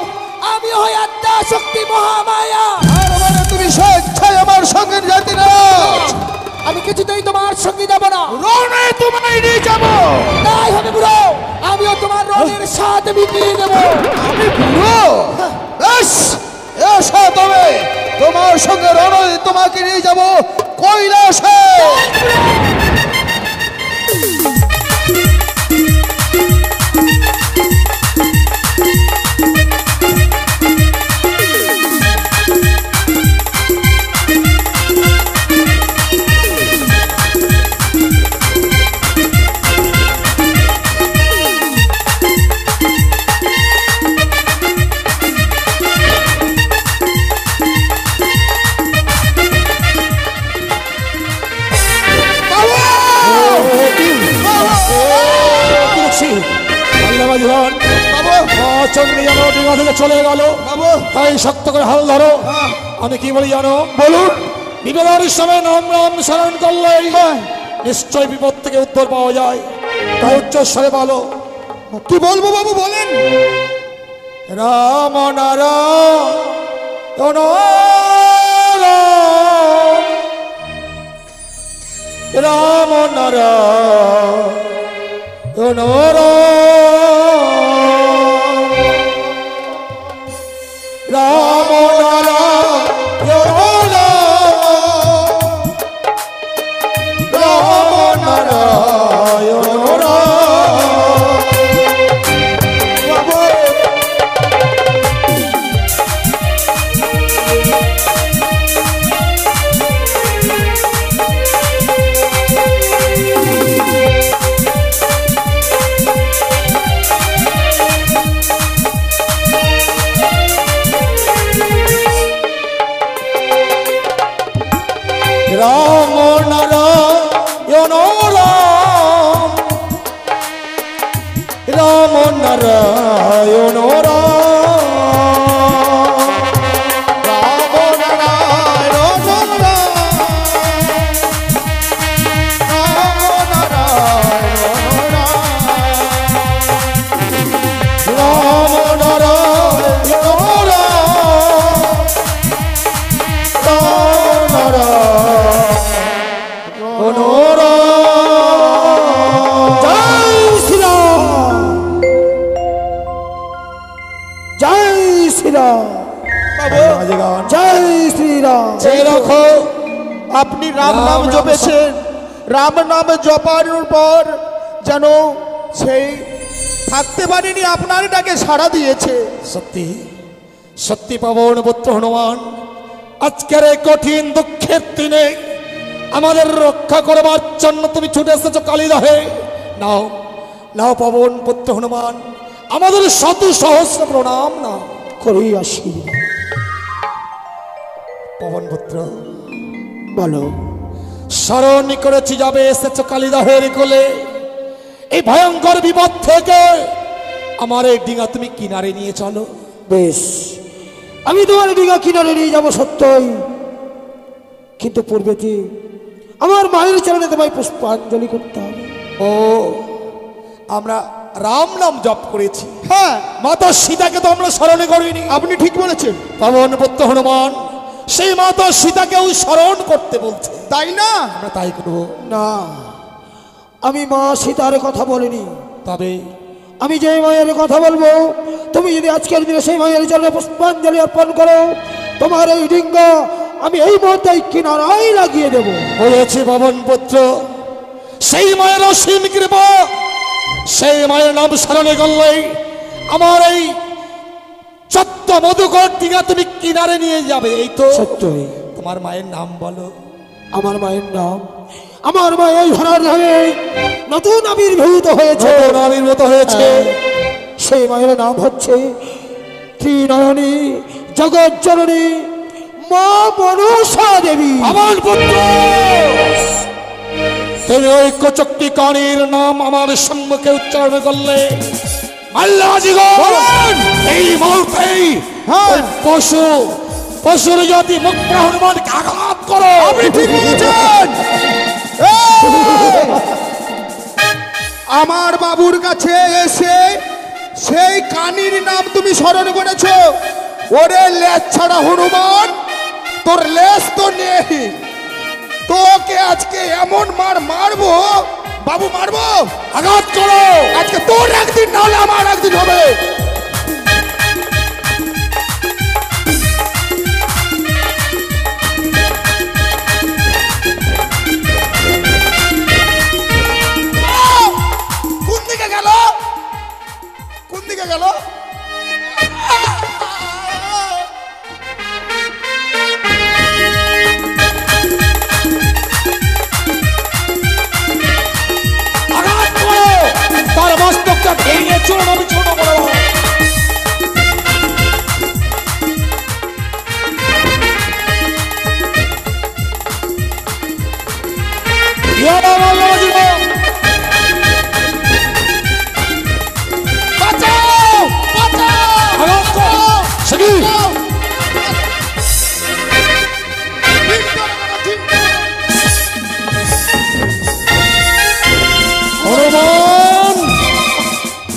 Speaker 5: আমি হই আত্মা শক্তি মহামায়া।
Speaker 6: আর মানে তুমি স্বেচ্ছায় আমার সঙ্গে যেতে না।
Speaker 5: আমি কিছুতেই তোমার সঙ্গে যাব না।
Speaker 6: রণে তোমায় নিয়ে যাব।
Speaker 5: তাই হবে বুড়ো, আমিও তোমার রঙের সাথে মিটিয়ে দেব।
Speaker 6: আমি বুড়ো? বেশ, এসো তবে তোমার সঙ্গে রণে তোমাকে নিয়ে যাব কৈলাসে।
Speaker 2: চলে গেল, তাই শক্ত করে হাল ধরো। আমি কি বলি জানো? বলুন। বিপদের সময় নাম নাম স্মরণ করলে নিশ্চয় বিপদ থেকে উত্তর পাওয়া যায়। তাই উচ্চস্বরে বলো।
Speaker 1: কি বলবো বাবু বলেন?
Speaker 2: রাম নারায়ণ রাম নারায়ণ রাম নারায়ণ রাম নারায়ণ রাম নারায়ণ রাম রাম নারায়ণ রাম নারায়ণ
Speaker 6: জয় শ্রীরাম।
Speaker 2: জয় রাখো।
Speaker 1: আপনি রাম নাম
Speaker 2: রাম নাম
Speaker 1: জপেছেন, রাম নাম জপানোর পর যেন সেই থাকতে পারেনি, আপনার ডাকে সাড়া দিয়েছে।
Speaker 2: সত্যি সত্যি পাবন পুত্র হনুমান, আজকের এই কঠিন দুঃখের দিনে আমাদের রক্ষা করবার জন্য তুমি ছুটে এসেছো কালিদহে। নাও নাও পাবন পুত্র হনুমান, আমাদের শত সহস্র প্রণাম নাও।
Speaker 6: করি আসি।
Speaker 2: পবন পুত্র
Speaker 6: বলো।
Speaker 2: স্মরণ করেছি যাবে এসেছো কালিদহের কোলে, এই ভয়ঙ্কর বিপদ থেকে আমার এই ডিঙা তুমি কিনারে নিয়ে চলো।
Speaker 6: বেশ, আমি তোমার ডিঙা কিনারে নিয়ে যাবো সত্যই, কিন্তু পূর্বেতে আমার মায়ের চরণে তোমায় পুষ্পাঞ্জলি করতে হবে।
Speaker 2: ও, আমরা রাম নাম জপ করেছি,
Speaker 1: হ্যাঁ
Speaker 2: মাতা সীতাকে তো আমরা স্মরণে করিনি।
Speaker 1: আপনি ঠিক বলেছেন।
Speaker 2: পবন পুত্র হনুমান সেই মাতা সীতাকেও স্মরণ করতে বলছে,
Speaker 1: তাই না?
Speaker 2: আমরা তাই করবো।
Speaker 6: না, আমি মা সীতার কথা বলিনি,
Speaker 2: তবে
Speaker 6: আমি যে মায়ের কথা বলবো, তুমি যদি আজকের দিনে সেই মায়ের চরণে পুষ্পাঞ্জলি অর্পণ করো, তোমার এই ডিঙ্গা আমি এই মুহূর্তে কিনারায় লাগিয়ে দেবো।
Speaker 2: বলেছি পবন পুত্র, সেই মায়ের অসীম কৃপা, সেই মায়ের নাম স্মরণে করলেই আমার এই সত্য মধুকর টিকা তুমি কিনারে নিয়ে যাবে। এই তো
Speaker 6: সত্যই।
Speaker 2: তোমার মায়ের নাম বলো।
Speaker 6: আমার মায়ের নাম, আমার মা এই ধরার নামে নতুন আবির্ভূত হয়েছে,
Speaker 2: নতুন আবির্ভূত হয়েছে।
Speaker 6: সেই মায়ের নাম হচ্ছে ত্রিনয়নী জগৎ জননী মা মনসা দেবী।
Speaker 2: আমার পুত্র, তুমি ওই কচক্তি কাণীর নাম আমার সম্মুখে উচ্চারণ করলে এই মুহূর্তেই ওই পশুর জাতি মুক্ত হনুমানকে আঘাত করো।
Speaker 1: আপনি ঠিক বলেছেন। আমার বাবুর কাছে এসে সেই কানির নাম তুমি স্মরণ করেছো। ওরে লেজ ছাড়া হনুমান, তোর লেজ তো নেই, তোকে আজকে এমন মারবো বাবু, মারবো,
Speaker 2: আঘাত করো।
Speaker 1: আজকে তোর একদিন না হলে আমার একদিন হবে। কোন দিকে গেল, কোন দিকে গেল?
Speaker 2: তার মস্তকটা ভেঙে চূর্ণ বিচূর্ণ করো।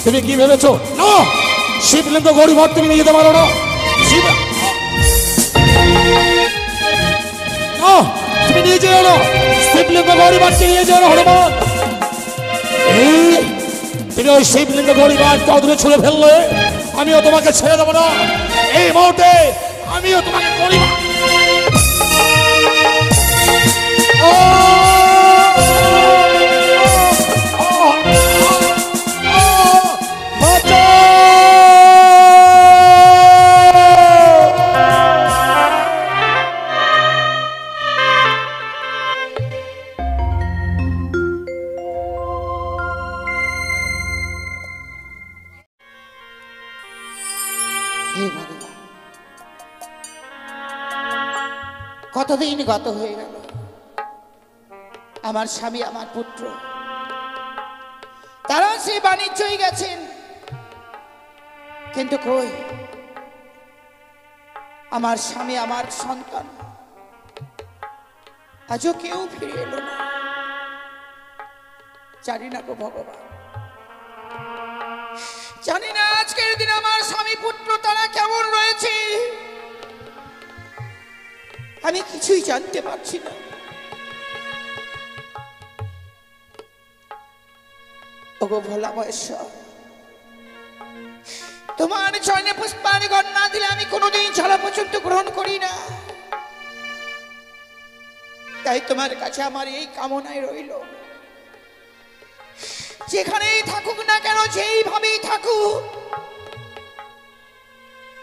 Speaker 2: তুমি কি ভেবেছো? না, শিবলিঙ্গ গৌরীঘাট তুমি নিয়ে যেতে পারো না। শিব না, তুমি নিয়ে যেও না, শিবলিঙ্গ গৌরীঘাটকে নিয়ে যেও না হনুমান। এই তুমি ওই শিবলিঙ্গ গৌরীঘাটকে অদূরে ছুঁড়ে ফেললে আমিও তোমাকে ছেড়ে দেবো না। এই মুহূর্তে আমিও তোমাকে গৌরীঘাট
Speaker 5: কতদিন গত হয়ে গেল, আমার স্বামী আমার পুত্র তারা সে বাণিজ্যই গেছেন, কিন্তু কই আমার স্বামী আমার সন্তান আজও কেউ ফিরে এলো না। জানি না গো ভগবান, জানি না আজকের দিন আমার স্বামী পুত্র তারা কেমন রয়েছে, আমি কিছুই জানতে পারছি না। ওগো ভোলা মহেশ্বর, তোমার চরণে পুষ্পাঞ্জলি না দিলে আমি কোনোদিন ছাড়া পর্যন্ত গ্রহণ করি না। তাই তোমার কাছে আমার এই কামনায় রইল, যেখানেই থাকুক না কেন, যেইভাবেই থাকুক,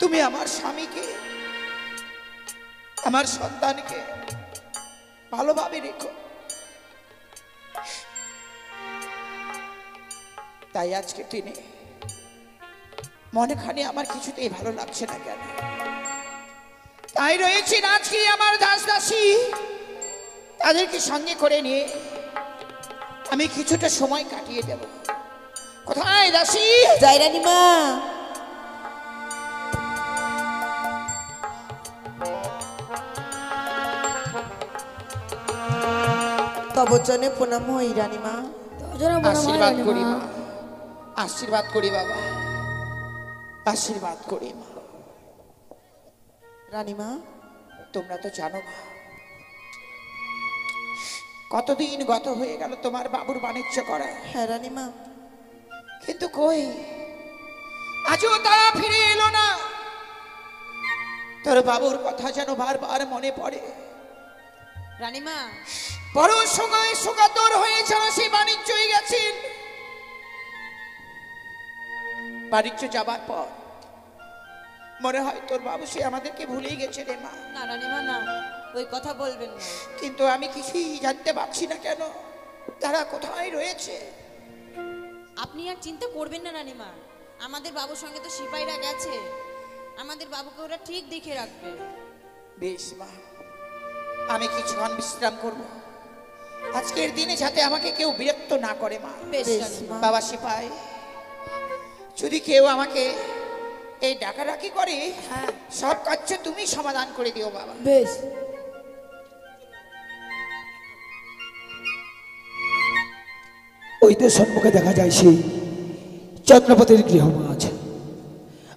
Speaker 5: তুমি আমার স্বামীকে আমার সন্তানকে ভালোভাবে রেখো। তাই আজকে দিনে মনেখানে আমার কিছুতেই ভালো লাগছে না কেন, তাই রয়েছে আজকে আমার দাস দাসী, তাদেরকে সঙ্গে করে নিয়ে আমি কিছুটা সময় কাটিয়ে দেব। কোথায় দাসী?
Speaker 4: জয় রানীমা। তব চরণে প্রণাম হই রানীমা।
Speaker 5: আশীর্বাদ করি মা, আশীর্বাদ করি বাবা, আশীর্বাদ করি মা।
Speaker 4: রানীমা,
Speaker 5: তোমরা তো জানো মা, কতদিন গত হয়ে গেল তোমার বাবুর বাণিজ্য করা।
Speaker 4: হ্যাঁ রানীমা,
Speaker 5: কিন্তু কই আজও তারা ফিরে এলো না। তোর বাবুর কথা যেন বারবার মনে পড়ে।
Speaker 7: রানীমা,
Speaker 5: বড় সময় সুগাতর হয়ে যারা সেই বাণিজ্যই গেছেন। বাণিজ্য যাবার পর মনে হয় তোর বাবু সে আমাদেরকে ভুলেই গেছে রে মা।
Speaker 7: না রানীমা না, ওই কথা বলবেন না।
Speaker 5: কিন্তু আমি কিছুই জানতে পারছি না কেন তারা কোথায় রয়েছে।
Speaker 7: আপনি আর চিন্তা করবেন না রানীমা, আমাদের বাবুর সঙ্গে তো সিপাহীরা গেছে, আমাদের বাবুকে ওরা ঠিক দেখে রাখবে।
Speaker 5: বেশ মা, আমি কিছুক্ষণ বিশ্রাম করব, আজকের দিনে যাতে আমাকে কেউ বিরক্ত না করে মা।
Speaker 7: বেশ
Speaker 4: বেশ
Speaker 7: রানীমা।
Speaker 4: মা।
Speaker 5: বাবা সিপাহী, যদি কেউ আমাকে এই ডাকাডাকি করে, সব কাজ তুমি সমাধান করে দিও বাবা।
Speaker 4: বেশ।
Speaker 6: ওই তো সম্মুখে দেখা যায় সেই চন্দ্রপতির গৃহমাঝ।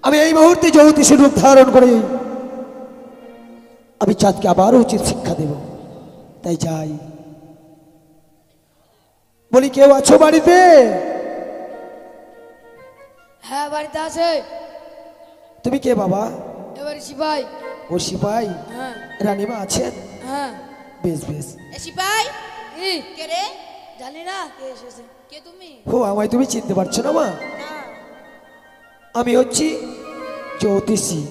Speaker 6: আমি এই মুহূর্তে জ্যোতিষীর রূপ ধারণ করে আমি চাঁদকে আবারও উচিত শিক্ষা দেব। তাই যাই। বলি, কেউ আছো বাড়িতে?
Speaker 8: হ্যাঁ বাড়িতে আছে।
Speaker 6: তুমি কে বাবা?
Speaker 8: এবারে সিপাই।
Speaker 6: ও সিপাই?
Speaker 8: হ্যাঁ
Speaker 6: রানীমা আছেন?
Speaker 8: হ্যাঁ।
Speaker 6: বেশ বেশ।
Speaker 7: এ সিপাই,
Speaker 8: ই
Speaker 7: কে রে?
Speaker 8: জানি না কে এসেছে।
Speaker 7: কে তুমি?
Speaker 6: ও, আমায় তুমি চিনতে পারছো না মা?
Speaker 7: না।
Speaker 6: আমি হচ্ছি জ্যোতিষী।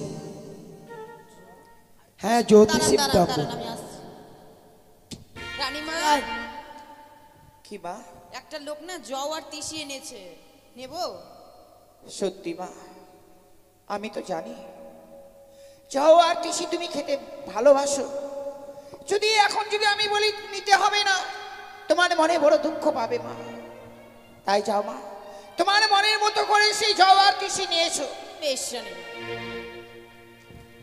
Speaker 6: হ্যাঁ, জ্যোতিষী
Speaker 7: দাঁড়ান,
Speaker 6: ঠাকুর।
Speaker 7: দাঁড়ান, আমি আসছি। রানীমা,
Speaker 5: কি মা?
Speaker 7: একটা লোক না জও আর তিসি এনেছে, নেব?
Speaker 5: সত্যি মা, আমি তো জানি যাও আর তিসি তুমি খেতে ভালোবাসো। যদি এখন যদি আমি বলি নিতে হবে না, তোমার মনে বড় দুঃখ পাবে মা। তাই যাও মা, তোমার মনের মতো করে সেই যাও আর তিসি নিয়ে এসো।
Speaker 7: বেশ রানীমা,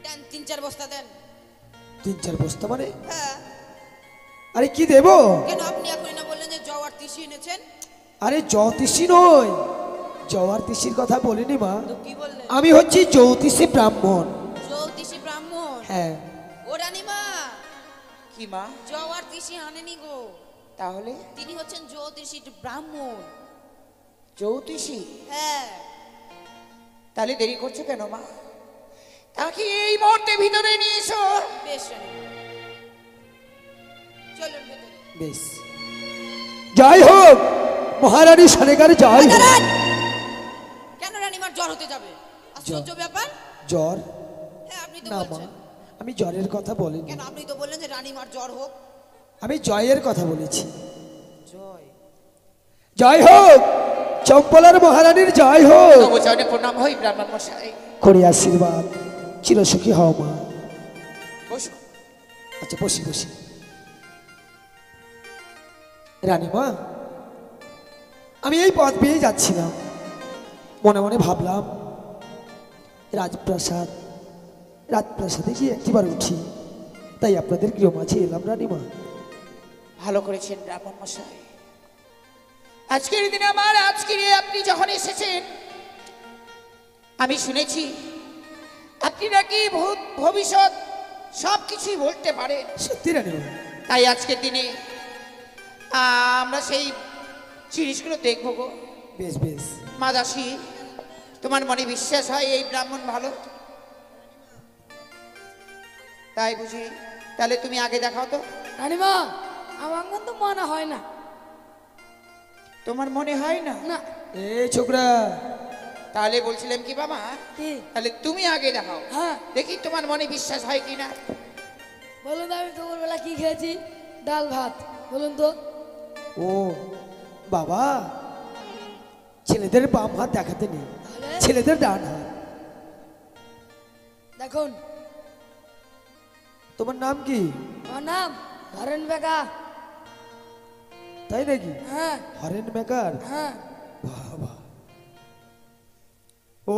Speaker 7: দেন 3-4 বস্তা দেন।
Speaker 6: 3-4 বস্তা মানে?
Speaker 7: হ্যাঁ।
Speaker 6: আরে কি দেবো?
Speaker 7: কেন আপনি এখনই না বললেন যে জও আর তিসি এনেছেন?
Speaker 6: আরে জ্যোতিষী নয়, জওয়ার তিসির কথা বলিনি মা,
Speaker 7: তো কি বললে?
Speaker 6: আমি হচ্ছি জ্যোতিষী ব্রাহ্মণ।
Speaker 7: জ্যোতিষী ব্রাহ্মণ?
Speaker 6: হ্যাঁ।
Speaker 7: ও রানীমা,
Speaker 5: কি মা?
Speaker 7: জওয়ার তিসি আনেনি গো।
Speaker 5: তাহলে
Speaker 7: তিনি হচ্ছেন জ্যোতিষী ব্রাহ্মণ।
Speaker 5: জ্যোতিষী?
Speaker 7: হ্যাঁ।
Speaker 5: তাহলে দেরি করছে কেন মা? তাকে এই মুহূর্তে ভিতরে নিয়ে এসো।
Speaker 7: বেশ রানীমা, চলুন ভেতরে।
Speaker 6: বেশ, যাই হোক মহারানী সানেগার যাই হোক।
Speaker 7: দাঁড়ান! কেন রানীমার জ্বর হতে যাবে? আশ্চর্য ব্যাপার।
Speaker 6: জ্বর?
Speaker 7: হ্যাঁ, আপনি তো
Speaker 6: না মা,
Speaker 7: বলছেন।
Speaker 6: আমি জ্বরের কথা বলিনি,
Speaker 7: কেন আপনি তো বললেন যে রানীমার জ্বর হোক।
Speaker 6: আমি জয়ের কথা বলেছি।
Speaker 7: জয়।
Speaker 6: জয় হোক চম্পলার মহারানীর জয় হোক।
Speaker 5: তবু চরণে প্রণাম হই ব্রাহ্মণ মশাই।
Speaker 6: করি আশীর্বাদ, চিরসুখী হও মা।
Speaker 5: বসো।
Speaker 6: আচ্ছা বসি বসি। রানীমা, আমি এই পথ পেয়ে যাচ্ছিলাম, মনে মনে ভাবলাম রাজপ্রাসাদে গিয়ে একটিবার উঠি, তাই আপনাদের গৃহ মাঝে এলাম রানীমা।
Speaker 5: ভালো করেছেন ব্রাহ্মণ মশাই। আজকের দিনে আজকের আপনি যখন এসেছেন, আমি শুনেছি আপনি নাকি ভূত ভবিষ্যৎ সব কিছুই বলতে পারেন।
Speaker 6: সত্যি রানীমা?
Speaker 5: তাই আজকের দিনে আমরা সেই জিনিসগুলো দেখবো গো।
Speaker 6: বেশ বেশ।
Speaker 5: মা দাসী, তোমার মনে বিশ্বাস হয় এই ব্রাহ্মণ ভালো? তাই বুঝি? তাহলে তুমি আগে দেখাও তো।
Speaker 8: রানীমা, আমার কিন্তু মনে হয় না।
Speaker 5: তোমার মনে হয় না?
Speaker 8: না।
Speaker 6: এই ছোকরা,
Speaker 5: তাহলে বলছিলাম কি বাবা,
Speaker 8: কি?
Speaker 5: তাহলে তুমি আগে দেখাও,
Speaker 8: হ্যাঁ।
Speaker 5: দেখি তোমার মনে বিশ্বাস হয় কিনা।
Speaker 8: বলুন তো, আমি দুপুরবেলা কি খেয়েছি? ডাল ভাত। বলুন তো।
Speaker 6: ও বাবা, ছেলেদের বাম হাত দেখাতে নেই,
Speaker 8: তাহলে?
Speaker 6: ছেলেদের ডান হাত।
Speaker 8: দেখুন,
Speaker 6: তোমার নাম কি?
Speaker 8: আমার নাম হরেন বেকা।
Speaker 6: তাই নাকি?
Speaker 8: হ্যাঁ
Speaker 6: হরেন মেকার?
Speaker 8: হ্যাঁ।
Speaker 6: বাবা, ও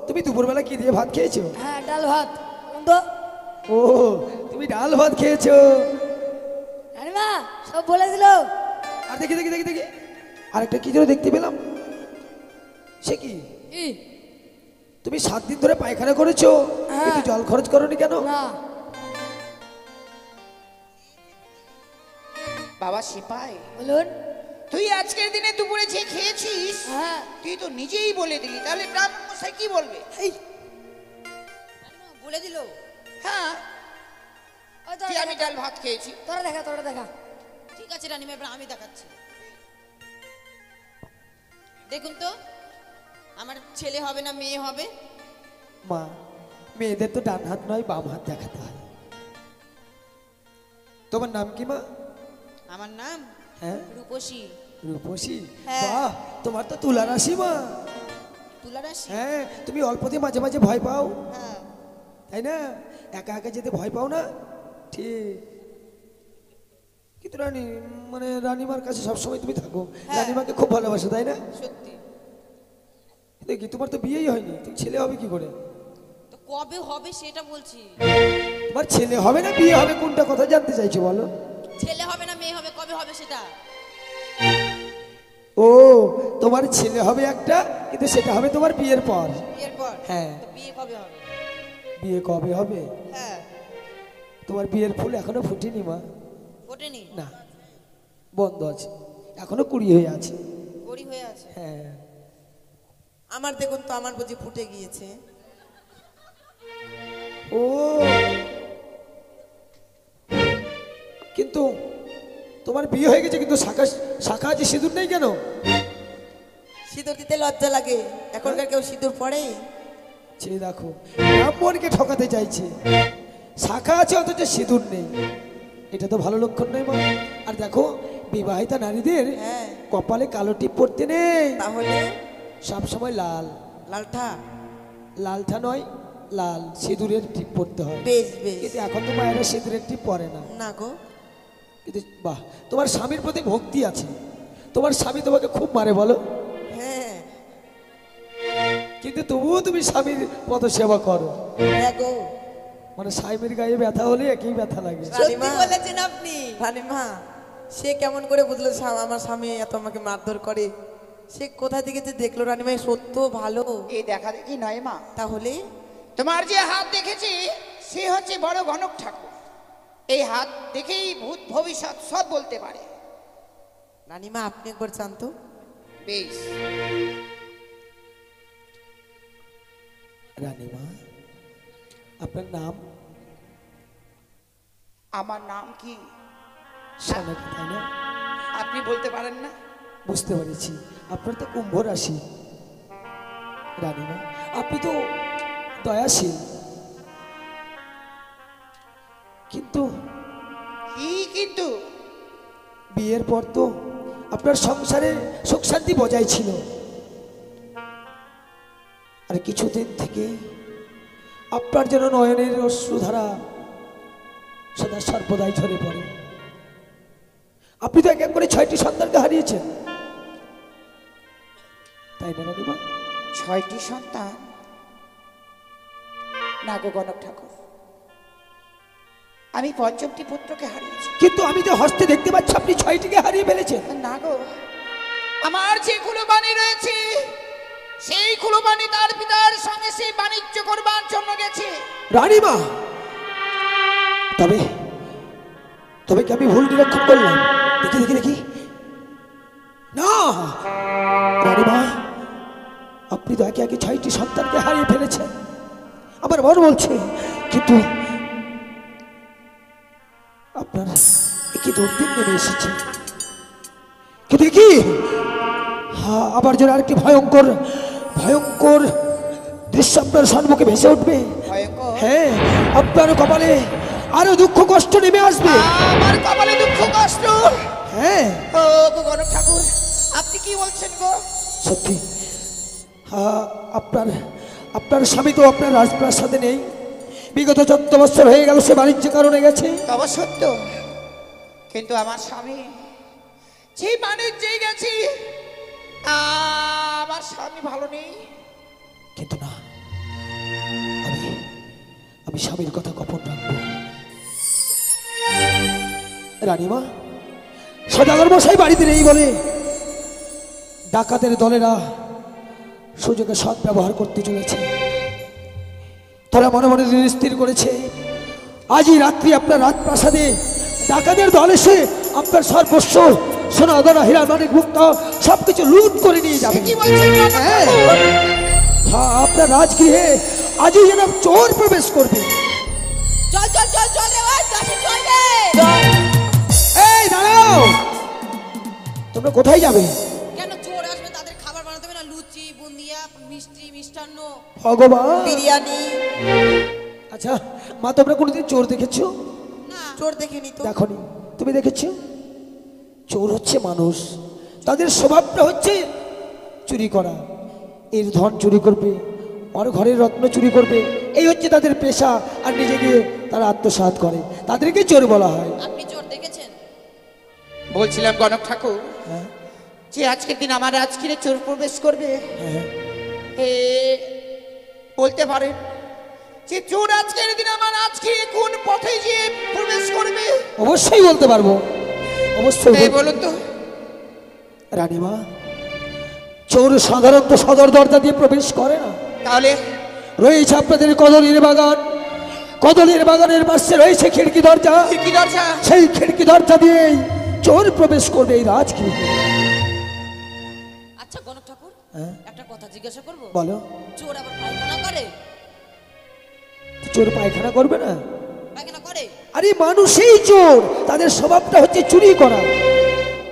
Speaker 6: তুমি দুপুরবেলা কি দিয়ে ভাত খেয়েছো?
Speaker 8: হ্যাঁ, ডাল ভাত। বলুন তো।
Speaker 6: ও তুমি ডাল ভাত খেয়েছো?
Speaker 8: রানীমা সব বলে দিল।
Speaker 6: আর দেখি দেখি দেখি দেখি, আরেকটা কি যেন দেখতে পেলাম। সে কি?
Speaker 8: কি?
Speaker 6: তুমি 7 দিন ধরে পায়খানা করেছো,
Speaker 8: হ্যাঁ।
Speaker 6: কিন্তু জল খরচ করোনি কেন?
Speaker 8: না।
Speaker 5: বাবা সিপাই,
Speaker 8: বলুন।
Speaker 5: তুই আজকের দিনে দুপুরে যে খেয়েছিস,
Speaker 8: হ্যাঁ।
Speaker 5: তুই তো নিজেই বলে দিলি, তাহলে ব্রাহ্মণ মশাই কি বলবে?
Speaker 8: এই
Speaker 7: রানীমা বলে দিল।
Speaker 5: হ্যাঁ,
Speaker 8: ওই
Speaker 5: যে আমি ডাল ভাত খেয়েছি।
Speaker 8: তোরা দেখা, তোরা দেখা।
Speaker 7: ঠিক আছে রানীমা, এবার আমি দেখাচ্ছি। দেখুন তো, আমার ছেলে হবে না মেয়ে হবে?
Speaker 6: মা, মেয়েদের তো ডান হাত নয় বাম হাত দেখাতে হয়। তোমার নাম কি মা?
Speaker 7: আমার নাম
Speaker 6: হ্যাঁ,
Speaker 7: রূপসী।
Speaker 6: রূপসী?
Speaker 7: হ্যাঁ।
Speaker 6: বাহ, তোমার তো তুলা রাশি মা।
Speaker 7: তুলা রাশি?
Speaker 6: হ্যাঁ, তুমি অল্পতে মাঝে মাঝে ভয় পাও,
Speaker 7: হ্যাঁ।
Speaker 6: তাই না? একা একা যেতে ভয় পাও না? ঠিক। কিন্তু রানী, মানে রানীমার কাছে সবসময় তুমি থাকো,
Speaker 7: হ্যাঁ।
Speaker 6: রানীমাকে খুব ভালোবাসো, তাই না?
Speaker 7: সত্যি।
Speaker 6: দেখি তোমার তো বিয়েই হয়নি, তুমি ছেলে হবে কি করে?
Speaker 7: তো কবে হবে সেটা বলছি।
Speaker 6: তোমার ছেলে হবে না বিয়ে হবে, কোনটা কথা জানতে চাইছো বলো?
Speaker 7: ছেলে হবে না মেয়ে হবে, কবে হবে সেটা?
Speaker 6: ও, তোমার ছেলে হবে একটা, কিন্তু সেটা হবে তোমার বিয়ের পর।
Speaker 7: বিয়ের পর?
Speaker 6: হ্যাঁ।
Speaker 7: তো বিয়ে কবে হবে?
Speaker 6: বিয়ে কবে হবে?
Speaker 7: হ্যাঁ।
Speaker 6: তোমার বিয়ের ফুল এখনো ফুটেনি মা।
Speaker 7: ফোটেনি?
Speaker 6: না, বন্ধ আছে, এখনো কুড়ি হয়ে আছে।
Speaker 7: গড়ি হয়ে আছে?
Speaker 6: হ্যাঁ।
Speaker 9: আমার দেখুন তো, আমার বুঝি ফুটে গিয়েছে।
Speaker 6: ও, কিন্তু তোমার বিয়ে হয়ে গেছে, কিন্তু শাখা আছে, সিঁদুর নেই কেন?
Speaker 9: সিঁদুর দিতে লজ্জা লাগে, এখনকার কেউ সিঁদুর পড়ে?
Speaker 6: সে দেখো, ব্রাহ্মণকে ঠকাতে চাইছে, শাখা আছে অথচ সিঁদুর নেই, এটা তো ভালো লক্ষণ নয় মা। আর দেখো, বিবাহিতা নারীদের
Speaker 9: হ্যাঁ।
Speaker 6: কপালে কালো টিপ পড়তে নেই,
Speaker 9: তাহলে
Speaker 6: সব সময় লাল।
Speaker 9: লালটা?
Speaker 6: লালটা নয়, লাল সিঁদুরের টিপ পড়তে হয়।
Speaker 9: বেশ বেশ।
Speaker 6: কিন্তু এখন তো মায়েরা সিঁদুরের টিপ পরে না।
Speaker 9: না গো।
Speaker 6: কিন্তু বাহ, তোমার স্বামীর প্রতি ভক্তি আছে, তোমার স্বামী তোমাকে খুব মারে বলো,
Speaker 9: হ্যাঁ।
Speaker 6: কিন্তু তবুও তুমি স্বামীর পদ সেবা করো।
Speaker 9: হ্যাঁ গো।
Speaker 6: মানে স্বামীর গায়ে ব্যথা হলে একই ব্যথা লাগে।
Speaker 9: সত্যি বলেছেন আপনি। রানীমা, সে কেমন করে বুঝলো আমার স্বামী এত আমাকে মারধর করে? সে কোথা থেকে যে দেখলো রানীমা সত্য ভালো।
Speaker 5: এই দেখা দেখি নয় মা,
Speaker 9: তাহলে
Speaker 5: তোমার যে হাত দেখেছি সে হচ্ছে বড় গণক ঠাকুর। এই হাত দেখেই ভূত ভবিষ্যৎ সব বলতে পারে।
Speaker 9: রানীমা আপনি একবার চান তো।
Speaker 5: বেশ।
Speaker 3: রানীমা, আপনার নাম?
Speaker 5: আমার নাম কি
Speaker 3: সোনাকি, তাই না?
Speaker 5: আপনি বলতে পারেন না?
Speaker 3: বুঝতে পেরেছি, আপনার তো কুম্ভ রাশি। রানীমা, আপনি তো দয়াশীল, কিন্তু
Speaker 5: কি কিন্তু?
Speaker 3: বিয়ের পর তো আপনার সংসারে সুখ শান্তি বজায় ছিল, আর কিছুদিন থেকে আপনার যেন নয়নের অশ্রুধারা সদা সর্বদাই ঝরে পড়ে। আপনি তো এক এক করে 6টি সন্তানকে হারিয়েছেন, তাই না রানীমা?
Speaker 5: 6টি সন্তান? না গো গণক ঠাকুর, আমি 5টি পুত্রকে হারিয়েছি।
Speaker 3: কিন্তু আমি তো হস্তে দেখতে পাচ্ছি আপনি 6টিকে হারিয়ে ফেলেছেন।
Speaker 5: না গো, আমার যে কুলবাণী রয়েছে সেই কুলবাণী তার পিতার সঙ্গে সেই বাণিজ্য করবার জন্য গেছে।
Speaker 3: রানীমা, তবে তবে কি আমি ভুল নিরীক্ষণ করলাম? দেখি দেখি দেখি, না রানীমা, আপনি তো একে একে 6টি সন্তানকে হারিয়ে ফেলেছেন, আমার মন বলছে। কিন্তু আপনার কি দুর্দিন নেমে এসেছে, কিন্তু কি আবার যেন আরেকটি ভয়ঙ্কর ভয়ঙ্কর দৃশ্য আপনার সম্মুখে ভেসে উঠবে।
Speaker 5: ভয়ঙ্কর?
Speaker 3: হ্যাঁ, আপনার কপালে আরো দুঃখ কষ্ট নেমে আসবে।
Speaker 5: আমার কপালে দুঃখ কষ্ট?
Speaker 3: হ্যাঁ।
Speaker 5: ও গো গণক ঠাকুর, আপনি কি বলছেন গো?
Speaker 3: সত্যি, আপনার আপনার স্বামী তো আপনার রাজপ্রাসাদে নেই, বিগত 14 বছর হয়ে গেল সে বাণিজ্য কারণে গেছে।
Speaker 5: তবে সত্য, কিন্তু আমার স্বামী যে বাণিজ্যে গেছি, আমার স্বামী ভালো নেই।
Speaker 3: কিন্তু না, আমি আমি স্বামীর কথা গোপন রাখবো। রানীমা, সদাগর মশাই বাড়িতে নেই বলে ডাকাতের দলেরা সুযোগে সৎ ব্যবহার করতে চলেছে। তারা মনে মনে স্থির করেছে আজই রাত্রি আপনার রাজপ্রাসাদে ডাকাতের দল এসে আপনার সর্বস্ব সোনা গয়না হীরা মানিক মুক্ত সবকিছু লুট করে নিয়ে যাবে।
Speaker 5: কি বলছেন গণক
Speaker 3: হ্যাঁ,
Speaker 5: ঠাকুর?
Speaker 3: হ্যাঁ, আপনার রাজগৃহে আজই যেন চোর প্রবেশ করবে।
Speaker 7: চল চল চল চল রে ভাই, দাসী চল রে।
Speaker 3: এই দাঁড়াও, তোমরা কোথায় যাবে?
Speaker 7: কেন চোর আসবে, তাদের খাবার বানাতে হবে না? লুচি, বুন্দিয়া, মিষ্টি, মিষ্টান্ন,
Speaker 3: ভগবান,
Speaker 9: বিরিয়ানি।
Speaker 3: আচ্ছা মা, তোমরা কোনোদিন চোর দেখেছো?
Speaker 7: না
Speaker 9: চোর দেখিনি তো।
Speaker 3: দেখনি, তুমি দেখেছো? চোর হচ্ছে মানুষ, তাদের স্বভাবটা হচ্ছে চুরি করা। এর ধন চুরি করবে, আর ঘরের রত্ন চুরি করবে, এই হচ্ছে তাদের পেশা। আর নিজেকে তারা আত্মসাৎ করে, তাদেরকে চোর বলা হয়।
Speaker 7: আপনি চোর দেখেছেন?
Speaker 5: বলছিলাম গণক ঠাকুর,
Speaker 3: হ্যাঁ,
Speaker 5: যে আজকের দিন আমার রাজগৃহে চোর প্রবেশ করবে,
Speaker 3: হ্যাঁ।
Speaker 5: এ বলতে পারেন যে চোর আজকের দিন আমার রাজগৃহে কোন পথে গিয়ে প্রবেশ করবে?
Speaker 3: অবশ্যই বলতে পারবো, অবশ্যই
Speaker 5: এই বলুন তো।
Speaker 3: রানীমা, চোর সাধারণত সদর দরজা দিয়ে প্রবেশ করে না।
Speaker 5: তাহলে
Speaker 3: রয়েছে আপনাদের কদলীর বাগান, কদলীর বাগানের পাশে রয়েছে খিড়কি দরজা।
Speaker 5: কি দরজা?
Speaker 3: সেই খিড়কি দরজা দিয়েই চোর প্রবেশ করবে এই রাজগৃহে।
Speaker 7: আচ্ছা গণক ঠাকুর,
Speaker 3: হ্যাঁ?
Speaker 7: একটা কথা জিজ্ঞাসা করব?
Speaker 3: বলো।
Speaker 7: চোর আবার পায়খানা করে?
Speaker 3: চোর পায়খানা করবে না?
Speaker 7: পায়খানা করে?
Speaker 3: আরে মানুষই চোর, তাদের স্বভাবটা হচ্ছে চুরি করা,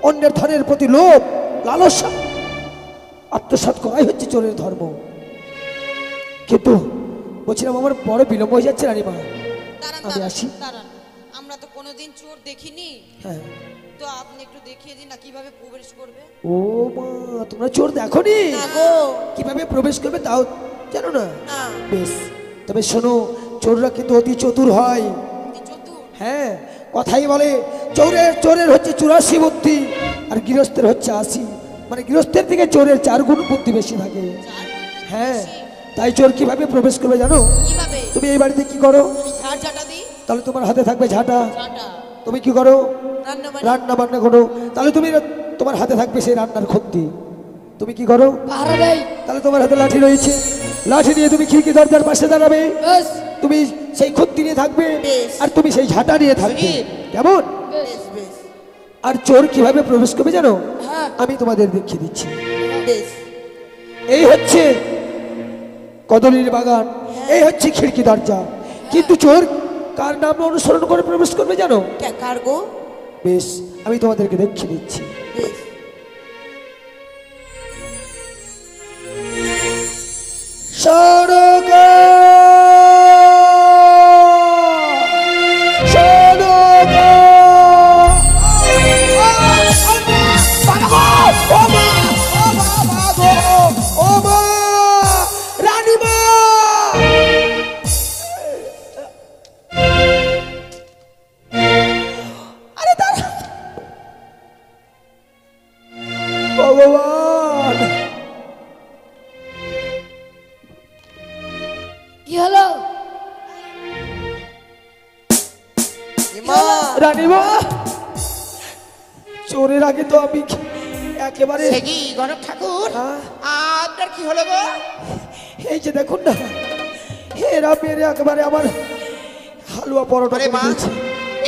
Speaker 3: অন্যের ধনের প্রতি লোভ, লালসা, আত্মসাৎ করাই হচ্ছে চোরের ধর্ম। কিন্তু বলছিলাম আমার বড় বিলম্ব হয়ে যাচ্ছে রানীমা,
Speaker 7: দাঁড়ান
Speaker 3: আমি আসি।
Speaker 7: দাঁড়ান, আমরা তো কোনোদিন চোর দেখিনি,
Speaker 3: হ্যাঁ।
Speaker 7: তো আপনি একটু দেখিয়ে দিন না কিভাবে প্রবেশ করবে।
Speaker 3: ও মা, তোমরা চোর দেখোনি?
Speaker 9: না গো।
Speaker 3: কিভাবে প্রবেশ করবে তাও জানো না?
Speaker 9: না।
Speaker 3: বেশ, তবে শোনো, চোররা কিন্তু অতি চতুর হয়।
Speaker 7: কি চতুর?
Speaker 3: হ্যাঁ, কথাই বলে চোরের চোরের হচ্ছে 84 বুদ্ধি, আর গৃহস্থের হচ্ছে 80। মানে গৃহস্থের থেকে চোরের 4 গুণ বুদ্ধি বেশি থাকে। হ্যাঁ, তাই চোর কিভাবে প্রবেশ করবে জানো?
Speaker 7: কিভাবে?
Speaker 3: তুমি এই বাড়িতে কি করো?
Speaker 7: আমি ঝাড় ঝাঁটা দিই।
Speaker 3: তাহলে তোমার হাতে থাকবে ঝাঁটা।
Speaker 7: ঝাঁটা।
Speaker 3: তুমি কি করো?
Speaker 9: রান্না বান্না।
Speaker 3: রান্না বান্না করো, তাহলে তুমি তোমার হাতে থাকবে সেই রান্নার খন্তি। তুমি কি করো?
Speaker 8: পাহারা দেই।
Speaker 3: তাহলে তোমার হাতে লাঠি রয়েছে, লাঠি নিয়ে তুমি খিড়কি দরজার পাশে দাঁড়াবে,
Speaker 8: বেশ
Speaker 3: তুমি সেই খুঁতি নিয়ে থাকবে
Speaker 9: বেশ।
Speaker 3: আর তুমি সেই ঝাঁটা নিয়ে থাকবে,
Speaker 5: সুজিত।
Speaker 3: কেমন?
Speaker 9: বেশ বেশ
Speaker 3: আর চোর কিভাবে প্রবেশ করবে জানো?
Speaker 8: হ্যাঁ।
Speaker 3: আমি তোমাদের দেখিয়ে দিচ্ছি।
Speaker 9: বেশ
Speaker 3: এই হচ্ছে কদলীর বাগান, এই হচ্ছে খিড়কি দরজা, কিন্তু চোর কার নাম অনুসরণ করে প্রবেশ করবে জানো?
Speaker 9: কার গো?
Speaker 3: বেশ, আমি তোমাদেরকে দেখিয়ে দিচ্ছি।
Speaker 9: বেশ
Speaker 3: সড়কে সড়কে ও মা রানীমা, আরে দাঁড়া ভগবান,
Speaker 8: কি হলো?
Speaker 3: রানীমা, চোরের আগে তো আমি একেবারে
Speaker 5: সে কি গণক ঠাকুর,
Speaker 3: হ্যাঁ?
Speaker 5: আপনার কি হলো গো?
Speaker 3: এই যে দেখুন না, এরা মেরে একেবারে আমার হালুয়া পরোটা
Speaker 5: আরে
Speaker 3: করে
Speaker 5: মা,
Speaker 3: দিয়েছে।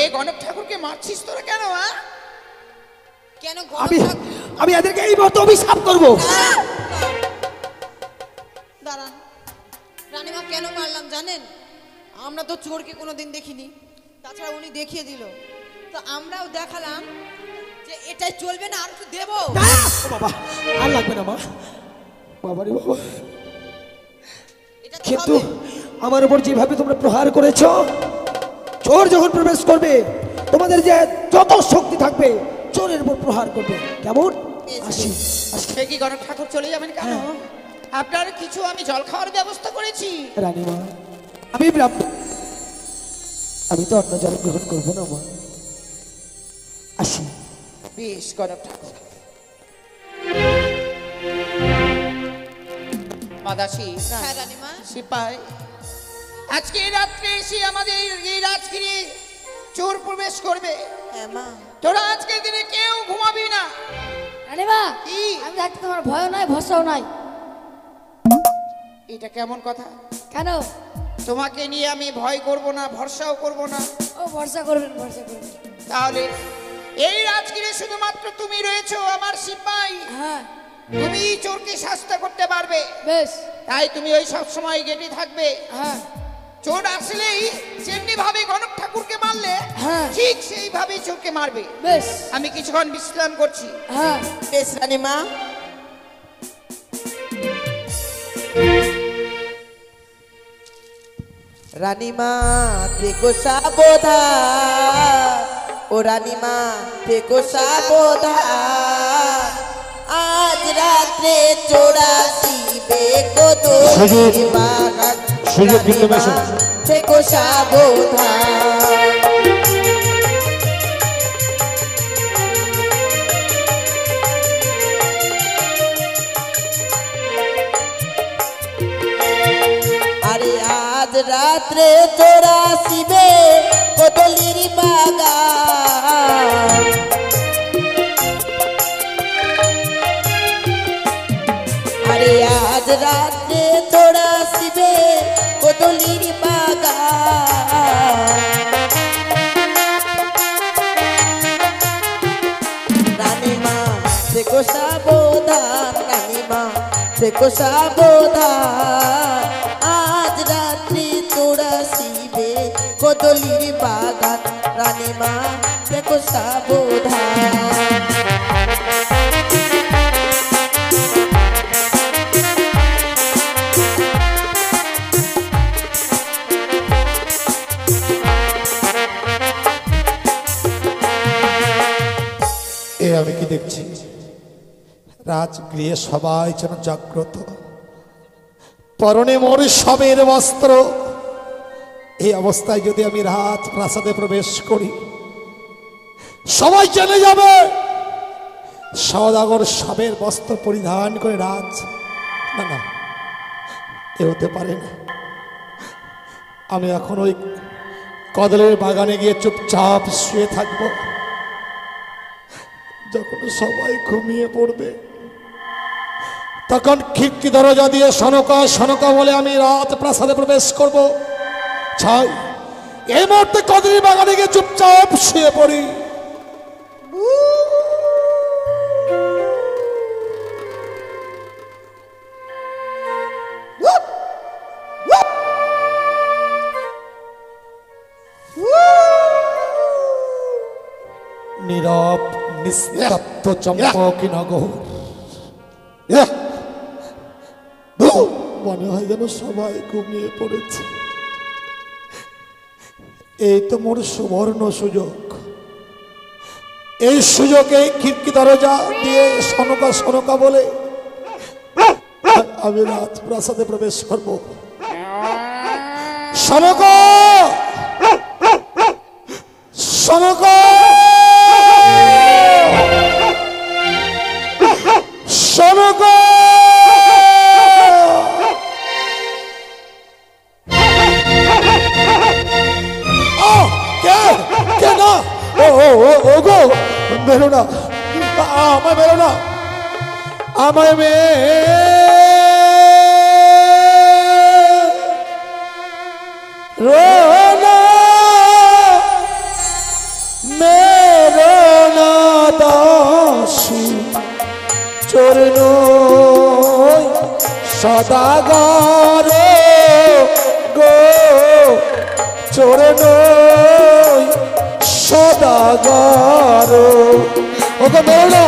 Speaker 5: এই গণক ঠাকুরকে মারছিস তোরা কেন?
Speaker 7: কেন
Speaker 3: আমি
Speaker 7: গণক
Speaker 3: আমি এদেরকে এই মুহূর্তে অভিশাপ করব।
Speaker 7: দাঁড়ান, রানীমা কেন মারলাম জানেন? আমরা তো চোরকে কোনোদিন দেখিনি, তাছাড়া উনি দেখিয়ে দিল, তো আমরাও দেখালাম যে এটাই চলবে না, আর একটু দেবো।
Speaker 3: ও বাবা, আর লাগবে না মা, বাবারে বাবা।
Speaker 7: এটা তো
Speaker 3: কিন্তু
Speaker 7: হবে।
Speaker 3: আমার উপর যেভাবে তোমরা প্রহার করেছো, চোর যখন প্রবেশ করবে তোমাদের যে যত শক্তি থাকবে চোরের উপর প্রহার করবে, কেমন? আসি আসি।
Speaker 5: সে কি গণক ঠাকুর চলে যাবেন কেন? আপনার কিছু আমি জল খাওয়ার ব্যবস্থা করেছি।
Speaker 3: রানীমা, আমি ব্রাহ্মণ, আমি তো অন্য জল গ্রহণ করবো না মা, আসি।
Speaker 5: বেশ গণক ঠাকুর। মাদাসী,
Speaker 7: হ্যাঁ রানীমা,
Speaker 5: সিপাই, আজকে রাত্রে এসে আমাদের এই রাজগিরি চোর প্রবেশ করবে।
Speaker 9: হ্যাঁ মা
Speaker 5: তোরা আজকের দিনে কেউ ঘুমাবি না।
Speaker 8: রানীমা,
Speaker 5: কি?
Speaker 8: আমি থাকতে তোমার ভয়ও নাই ভরসাও নাই।
Speaker 5: এটা কেমন কথা?
Speaker 8: কেন?
Speaker 5: তোমাকে নিয়ে আমি ভয় করব না, ভরসাও করব না?
Speaker 8: ও ভরসা করবেন, ভরসা করবেন।
Speaker 5: তাহলে এই রাজগিরে শুধুমাত্র তুমি রয়েছো আমার সিপাই,
Speaker 8: হ্যাঁ
Speaker 5: তুমি চোরকে শাস্তি করতে পারবে,
Speaker 8: বেশ।
Speaker 5: তাই তুমি ওই সব সময় গেটে থাকবে।
Speaker 8: হ্যাঁ
Speaker 5: চোর আসলেই যেমনি ভাবে গণক ঠাকুরকে মারলে
Speaker 8: হ্যাঁ।
Speaker 5: ঠিক সেইভাবে চোরকে মারবে।
Speaker 8: বেশ।
Speaker 5: আমি কিছুক্ষণ বিশ্রাম করছি।
Speaker 8: হ্যাঁ
Speaker 9: বেশ রানীমা। রানীমা থেকো সাবধান, ও রানীমা থেকো সাবধান, আজ রাত্রে চোরাশিবে
Speaker 2: সুজিত,
Speaker 9: কদলি বাগান,
Speaker 2: সুজিত কিন্তু মেশো।
Speaker 9: থেকো সাবধান। আরে আজ রাত্রে চোরাশিবে কদলির বাগান, আরে আজ রাত্রে চোরাশিবে কদলির বাগান, রানীমা থেকো সাবধান, রানীমা থেকো সাবধান, আজ রাত্রি চোরাশিবে কদলির বাগান, রানীমা থেকো সাবধান।
Speaker 2: এ আমি কি দেখছি, রাজগৃহে সবাই যেন জাগ্রত, পরনে মোর সবের বস্ত্র। এই অবস্থায় যদি আমি রাজ প্রাসাদে প্রবেশ করি, সবাই জেনে যাবে সওদাগর সবের বস্ত্র পরিধান করে রাজ। না না, এ হতে পারে না। আমি এখন ওই কদলের বাগানে গিয়ে চুপচাপ শুয়ে থাকবো। যখন সবাই ঘুমিয়ে পড়বে তখন খিড়কি দরজা দিয়ে সনকা সনকা বলে আমি রাত প্রাসাদে প্রবেশ করব। ছাই এই মুহূর্তে কদরি বাগানে গিয়ে চুপচাপ শুয়ে পড়ি। নীরব নিস্তব্ধ চম্পকি নগর, মনে হয় যেন সবাই ঘুমিয়ে পড়েছে। এই তো মোর সুবর্ণ সুযোগ। এই সুযোগে খিড়কি দরজা দিয়ে সনকা সনকা বলে আমি রাজ প্রাসাদে প্রবেশ করব। সনকা সনকা সনকা কে না ও গো বেরো না, আমায় বেরো না, আমায় মেরো না দাসী চরণ সদাগর গো চরণ সদাগর। ওকে মেরো না,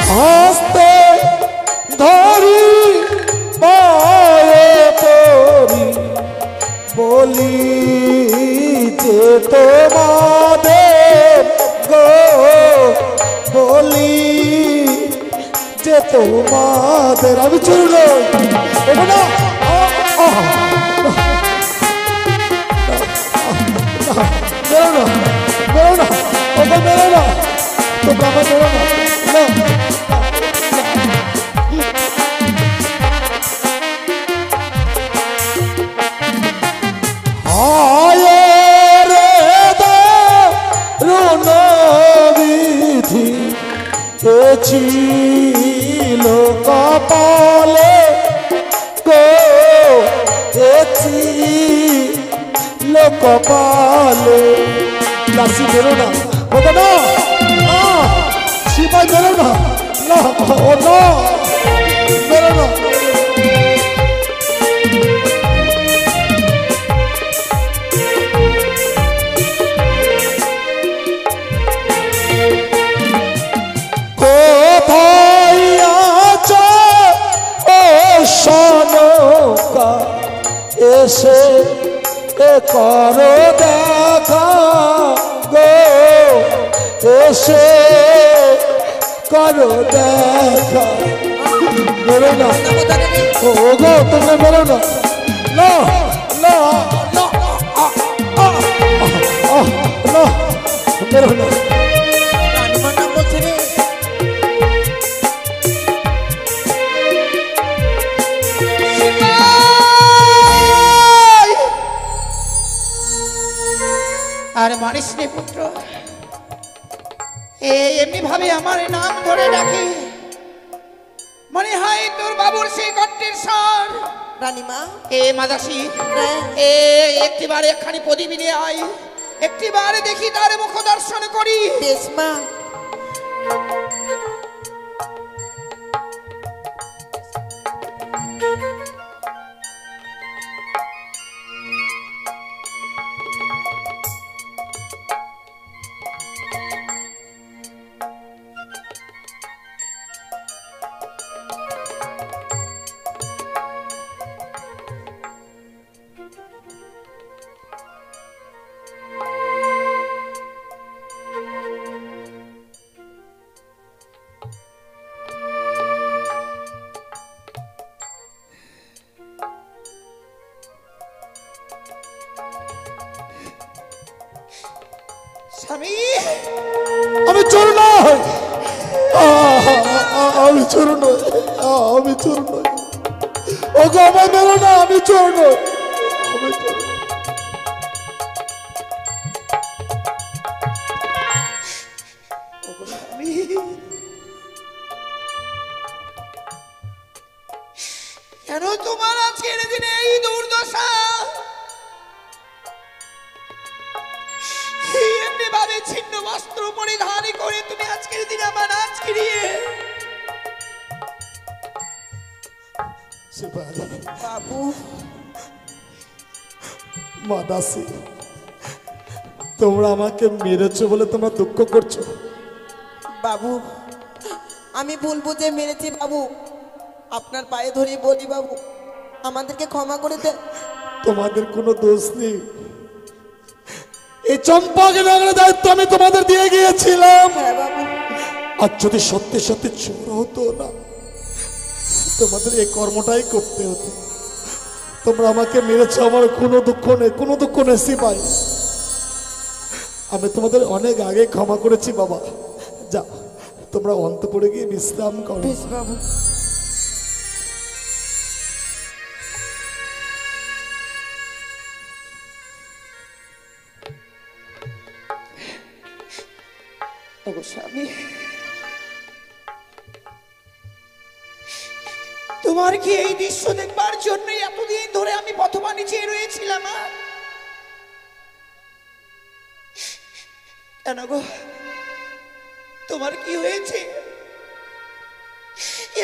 Speaker 2: হস্তে ধরি পায়ে পড়ি বলি যে তোমাদের গো, বলি যে তোমাদের। আমি চলল না, বেরো না, বেরো না, ওকে বেরো না, তোমরা আমার বেরো না। বিধি ছিল কপালে গো, ছিল কপালে। দাসী বেরো না, ওটা না, সিপাই বেরো না, না ও না, বেরো না। কোথায় আছো ও সনকা, এসে করো দেখা গো, এসে করো দেখা। বেরো না, ও গো তোমরা বেরো না, না না না, বেরো না।
Speaker 5: আর মানিস রে পুত্র, এমনি ভাবে আমার নাম ধরে ডাকে, মনে হয় তোর বাবুর সেই কণ্ঠের স্বর।
Speaker 9: রানীমা,
Speaker 5: এ মাদাসী, একটিবার একখানি প্রদীপ নিয়ে আয়, একটিবার দেখি তার মুখ দর্শন করি।
Speaker 9: বেশ মা।
Speaker 5: স্বামী,
Speaker 2: আমি চোর নই, আমি চোর নই, আমি চোর নই। ওগো আমায় মেরো না, আমি চোর নই, আমি চোর নই।
Speaker 5: কেন তোমার আজকের দিনে এই দুর্দশা? এমনি ভাবে ছিন্ন বস্ত্র পরিধান করে তুমি আজকের দিনে আমার নাচ ফিরিয়ে
Speaker 9: বাবু
Speaker 2: মা দাসী, তোমরা আমাকে মেরেছো বলে তোমরা দুঃখ করছো?
Speaker 9: বাবু আমি ভুল বুঝে মেরেছি বাবু, আপনার পায়ে ধরে বলি বাবু আমাদেরকে ক্ষমা করে দেন।
Speaker 2: তোমাদের কোনো দোষ নেই। এই চম্পাকে নগরের দায়িত্ব আমি তোমাদের দিয়ে গিয়েছিলাম।
Speaker 9: হ্যাঁ বাবু।
Speaker 2: আর যদি সত্যি সত্যি চোর হতো না, তোমাদের এই কর্মটাই করতে হতো। তোমরা আমাকে মেরেছো, আমার কোনো দুঃখ নেই, কোনো দুঃখ নেই সিপাই। আমি তোমাদের অনেক আগে ক্ষমা করেছি বাবা। যাও তোমরা অন্তঃপুরে গিয়ে বিশ্রাম করো।
Speaker 9: বেশ বাবু।
Speaker 5: স্বামী, তোমার কি এই দৃশ্য দেখবার জন্য এতদিন ধরে আমি পথবাণী চেয়ে রয়েছিলাম? কেন গো, তোমার কি হয়েছে?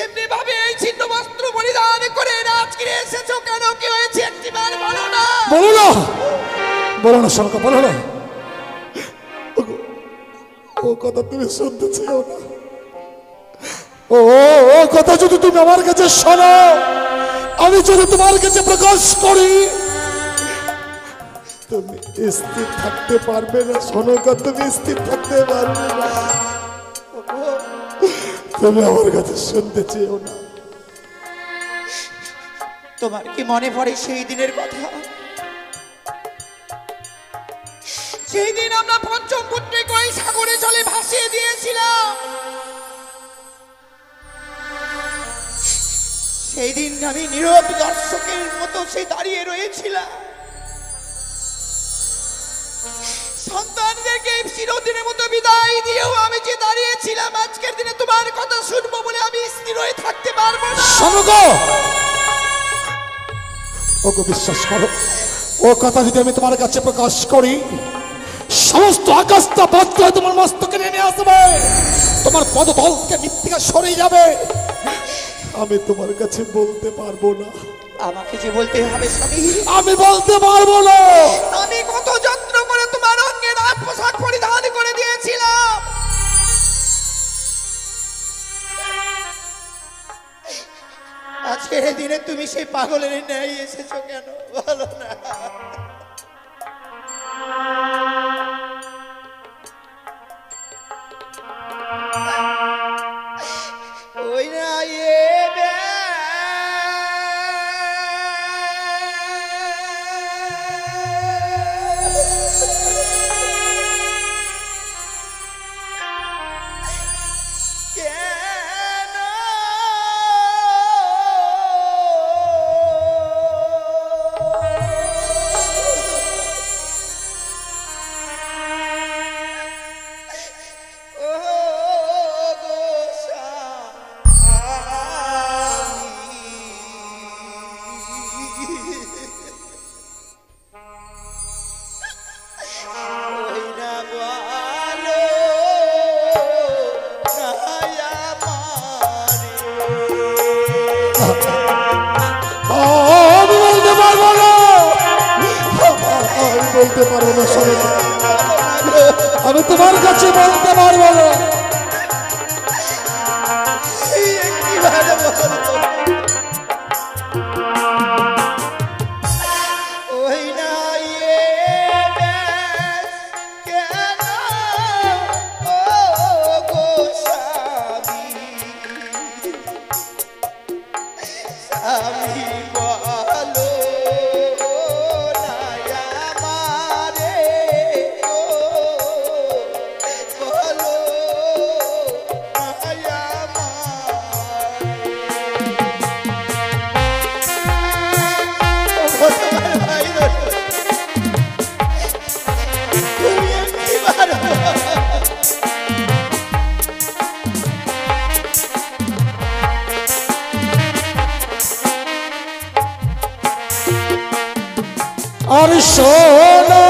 Speaker 5: এমনি ভাবে এই ছিন্ন বস্ত্র পরিধান করে রাজগিরে এসেছো কেন? কি হয়েছে একটিবার বলো না।
Speaker 2: বলো না, বলো না শঙ্কা, বলো না। ও কথা তুমি শুনতে চাও না। ও কথা যদি তুমি আমার কাছে শোনো, আমি যদি তোমার কাছে প্রকাশ করি, তুমি স্থির থাকতে পারবে না। শোনকা, তুমি স্থির থাকতে পারবে না। তুমি আমার কাছে শুনতে চেও না।
Speaker 5: তোমার কি মনে পড়ে সেই দিনের কথা? সেই দিন আমরা পঞ্চম পুত্রকে ওই সাগরে জলে ভাসিয়ে দিয়েছিলাম। সেই দিন আমি নীরব দর্শকের মতো সে দাঁড়িয়ে রয়েছিলাম। সন্তানদেরকে চিরদিনের মতো বিদায় দিয়েও আমি যে দাঁড়িয়েছিলাম, আজকের দিনে তোমার কথা শুনবো বলে আমি স্থির হয়ে থাকতে পারবো না।
Speaker 2: ওকে বিশ্বাস করো, ও কথা যদি আমি তোমার কাছে প্রকাশ করি, সমস্ত আকাশটা বদ্ধ হয়ে তোমার মস্তকে নেমে আসবে, তোমার পদতল থেকে মৃত্তিকা সরে যাবে। আমি তোমার কাছে বলতে পারবো না।
Speaker 5: আমাকে যে বলতে হবে স্বামী,
Speaker 2: আমি বলতে পারবো না।
Speaker 5: আমি কত যত্ন করে তোমার অঙ্গে রাত পোশাক পরিধান করে দিয়েছিলাম। আজকের দিনে তুমি সেই পাগলের ন্যায় এসেছো কেন বলো না। ওই না
Speaker 2: বলতে পারবো না, শোনো, আমি তোমার কাছে বলতে পারবো না। আর শোনো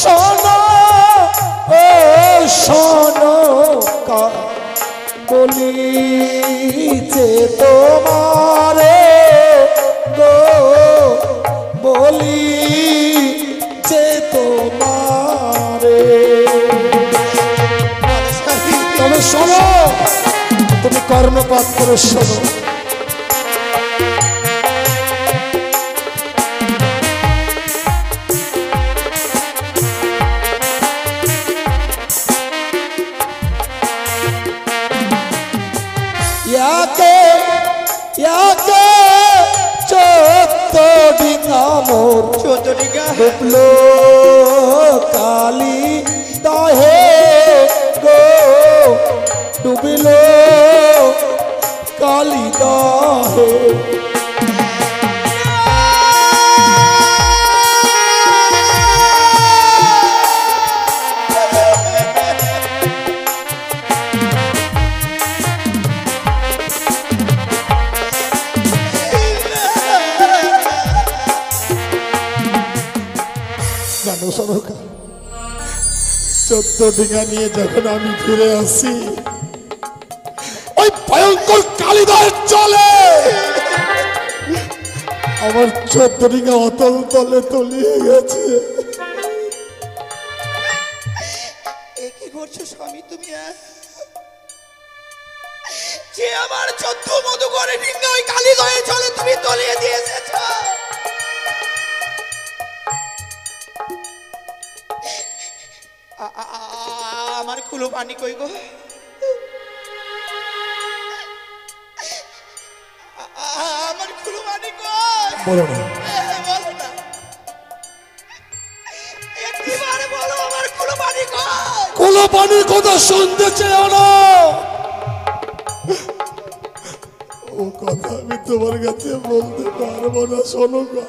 Speaker 2: শোনো ও শোনো বলিছে তোমারে গো বলিছে তোমারে। তবে শোনো, তুমি কর্ণপাত করে শোনো। মোর ডুবলো কালি দাহে গো ডুবিলো কালি দাহে। চোদ্দ ডিঙা নিয়ে যখন আমি ফিরে আসি ওই ভয়ঙ্কর কালিদার চলে আমার 14 ডিঙা অতল তলে তলিয়ে গেছে।
Speaker 5: কি করছো স্বামী তুমি? যে আমার 14 মধু করে ডিঙা ওই কালিদায়ে চলে তুমি তলিয়ে দিয়ে এসেছো। আমার কুলো পানি কই গো? আমার কুলো পানি কই?
Speaker 2: বলো না,
Speaker 5: বলো না, একবারে বলো আমার কুলো পানি কই?
Speaker 2: কুলো পানির কথা শুনতে চেও না, ও কথা আমি তোমার কাছে বলতে পারবো না। শোনো গো,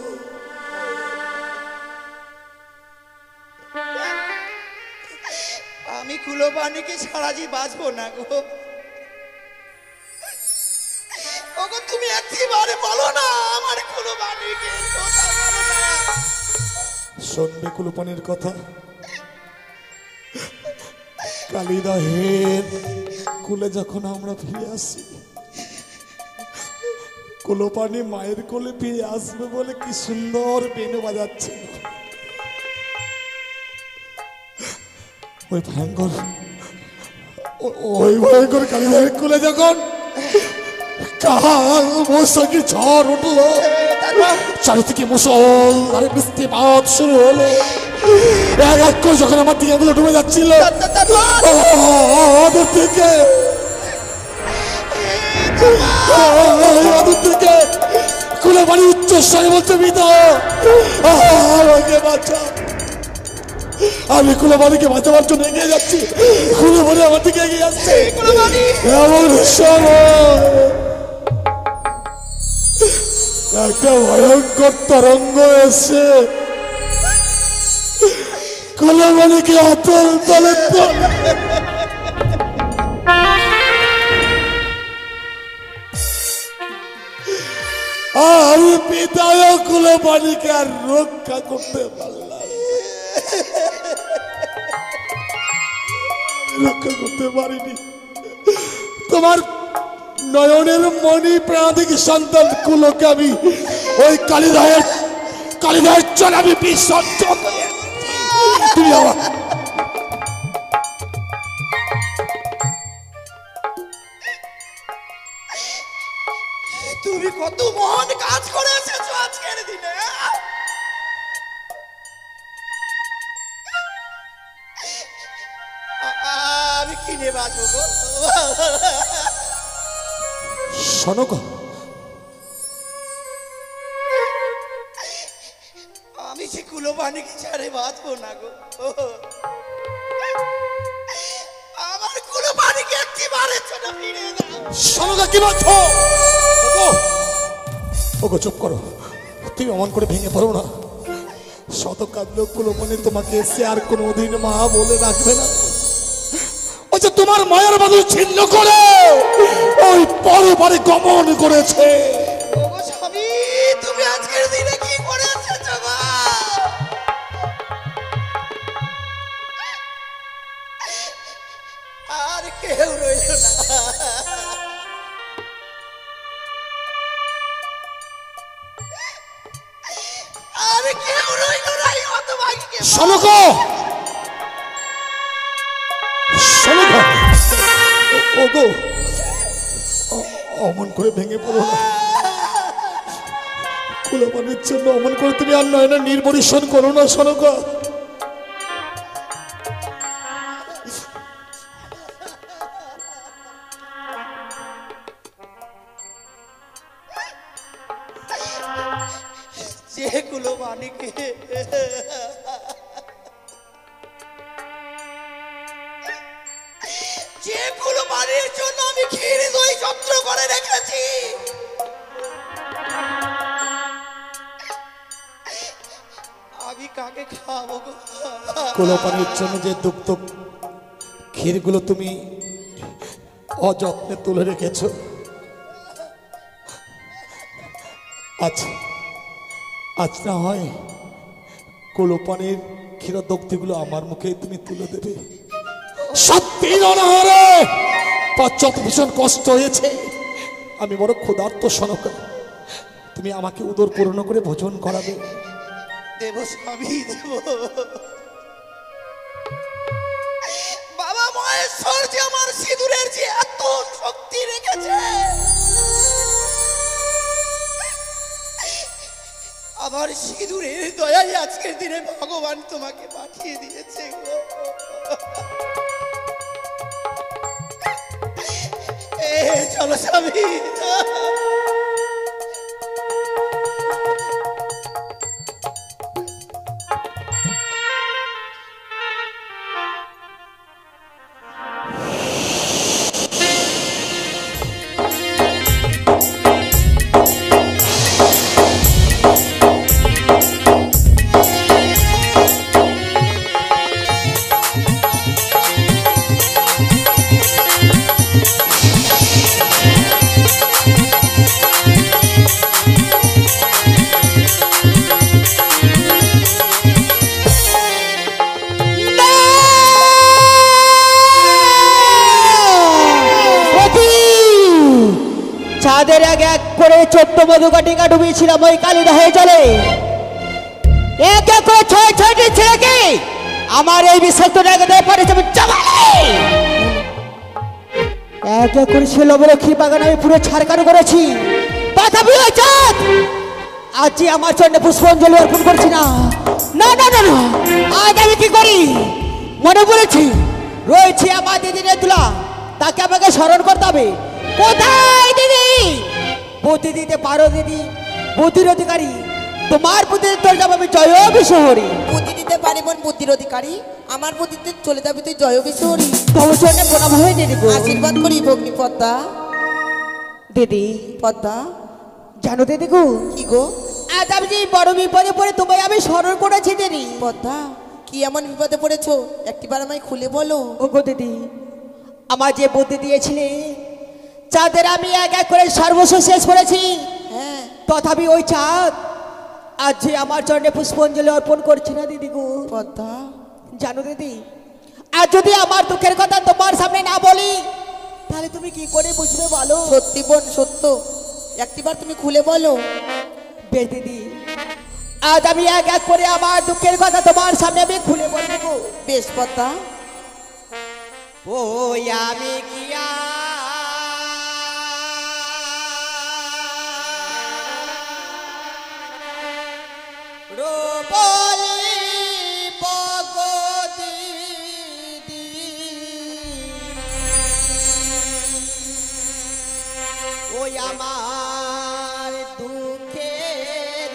Speaker 5: আমি কুলো পানিকে ছাড়া যে বাঁচবো না গো। ওগো তুমি একবারে বলো না আমার কুলো পানিকে কথা বলো না।
Speaker 2: শুনবে কুলো পানির কথা? কালিদাহের কুলে যখন আমরা ফিরে আসি, কুলো পানি মায়ের কোলে ফিরে আসবে বলে কি সুন্দর বেনু বাজাচ্ছে। ওই ভয়ঙ্কর কালিদাহের কোলে যখন কাল মৌসুমী ঝড় উঠলো, চারিদিকে মুসল আর বৃষ্টিপাত শুরু হলো, এক এক করে যখন আমার দিকে গুলো ডুবে যাচ্ছিল, ওদের থেকে কুলে পানি উচ্চ স্বরে বলতে বিদ আমাকে বাঁচা। আমি কুলে পানিকে বাঁচাবার জন্য এগিয়ে যাচ্ছি, কুলে পানি আমার দিকে এগিয়ে যাচ্ছে। এমন সময় একটা ভয়ঙ্কর তরঙ্গ এসে কুলে পানিকে অতল তলে আমি পিতায় কুলে পানিকে আর রক্ষা করতে পারলাম, রক্ষা করতে পারিনি। তোমার নয়নের মণি প্রাণাধিক সন্তান কুলোকে আমি ওই কালিদাহের চলে আমি বিসর্জন। তুমি আমার
Speaker 5: তুমি কত মহান কাজ করে এসেছো আজকের দিনে। আমি কিনে বাঁচবো?
Speaker 2: শোনো গো,
Speaker 5: আমি যে কুলো পানিকে ছাড়ে বাঁচবো না গো। আমার কুলো পানিকে একেবারে ছোটা ফিরে দাও।
Speaker 2: শোনো গো, কি বলছো? ওগো চুপ করো, তুমি অমন করে ভেঙে পড়ো না। শত কাঁদলেও কুলো পানি তোমাকে এসে আর কোনোদিন মা বলে রাখবে না। ওই যে তোমার মায়ের বাঁধন ছিন্ন করে ওই পরপারে গমন করেছে।
Speaker 5: ওগো স্বামী, তুমি আজকের দিনে কি করে এসেছো গো?
Speaker 2: সনকা, সনকা, ওগো অমন করে ভেঙে পড়ো না। কুলপানির জন্য অমন করে তুমি আর নয়না নির্বরিশন করো না সনকা।
Speaker 5: যেগুলো মানিকে যেগুলো মানির জন্য আমি ক্ষীর দই যন্ত্র করে রেখেছি, আমি কাকে খাওয়াবো গো?
Speaker 2: কুলপানির জন্য যে দুগ্ধ ক্ষীরগুলো তুমি অযত্নে তুলে রেখেছ, আজ না হয় কুলপানির ক্ষীরদগ্ধগুলো আমার মুখে তুমি তুলে দেবে। সত্যি অনাহারে পাশ্চাত্য ভীষণ কষ্ট হয়েছে, আমি বড় ক্ষুধার্ত সনকা, তুমি আমাকে উদর পূর্ণ করে ভোজন করাবে।
Speaker 5: দেব স্বামী দেব। বাবা মহেশ্বর যে আমার সিঁদুরের যে এত শক্তি রেখেছে, আমার সিঁদুরের দয়ায় আজকের দিনে ভগবান তোমাকে পাঠিয়ে দিয়েছে গো। চলো স্বামী।
Speaker 4: চাঁদের এক এক করে ছোট্ট মধুকাটিকা ডুবিয়েছিলাম ওই কালিদাহে জলে। এক এক করে ছয় ছয়টি ছেলেকে আমার এই বিষাক্ত জায়গায় পাঠিয়েছে। এক এক করে সে লবলক্ষী বাগান আমি পুরো ছাড়কানো করেছি। তথাপি ওই চাঁদ আজ যে আমার চরণে পুষ্পাঞ্জলি অর্পণ করছি না। না না না না, আজ আমি কি করি মনে পড়েছি, রয়েছে আমার দিদি রেতুলা, তাকে আমাকে স্মরণ করতে হবে। কোথায় দিদি? বুদ্ধি দিতে পারো দিদি, বুদ্ধির অধিকারী। তোমার বুদ্ধিতে তোর যাবো আমি জয় বিশ্বহরি।
Speaker 9: বুদ্ধি দিতে পারি বোন, বুদ্ধির অধিকারী। আমার বুদ্ধিতে চলে যাবি তুই জয় বিশ্বহরি।
Speaker 4: তোমার জন্য প্রণাম হয়ে দিদি গো।
Speaker 9: আশীর্বাদ করি ভগ্নি পদ্মা।
Speaker 4: দিদি
Speaker 9: পদ্মা
Speaker 4: জানো দিদি গো,
Speaker 9: কি গো?
Speaker 4: আজ আমি যে বড় বিপদে পড়ে তোমায় আমি স্মরণ করেছি দিদি।
Speaker 9: পদ্মা কি এমন বিপদে পড়েছো, একটিবার আমায় খুলে বলো।
Speaker 4: ও গো দিদি, আমার যে বুদ্ধি দিয়েছিলে চাঁদের আমি এক এক করে সর্বস্ব শেষ করেছি।
Speaker 9: হ্যাঁ,
Speaker 4: তথাপি ওই চাঁদ আজ যে আমার চরণে পুষ্পাঞ্জলি অর্পণ করছি না দিদি গো।
Speaker 9: পদ্মা
Speaker 4: জানো দিদি, আর যদি আমার দুঃখের কথা তোমার সামনে না বলি তাহলে তুমি কি করে বুঝবে বলো?
Speaker 9: সত্যি বোন সত্য, একটিবার তুমি খুলে বলো।
Speaker 4: বেশ দিদি, আজ আমি এক এক করে আমার দুঃখের কথা তোমার সামনে আমি খুলে বলবো।
Speaker 9: বেশ পদ্মা।
Speaker 4: ওই আমি কি রূপলি পগদিদি ওই আমার দুঃখের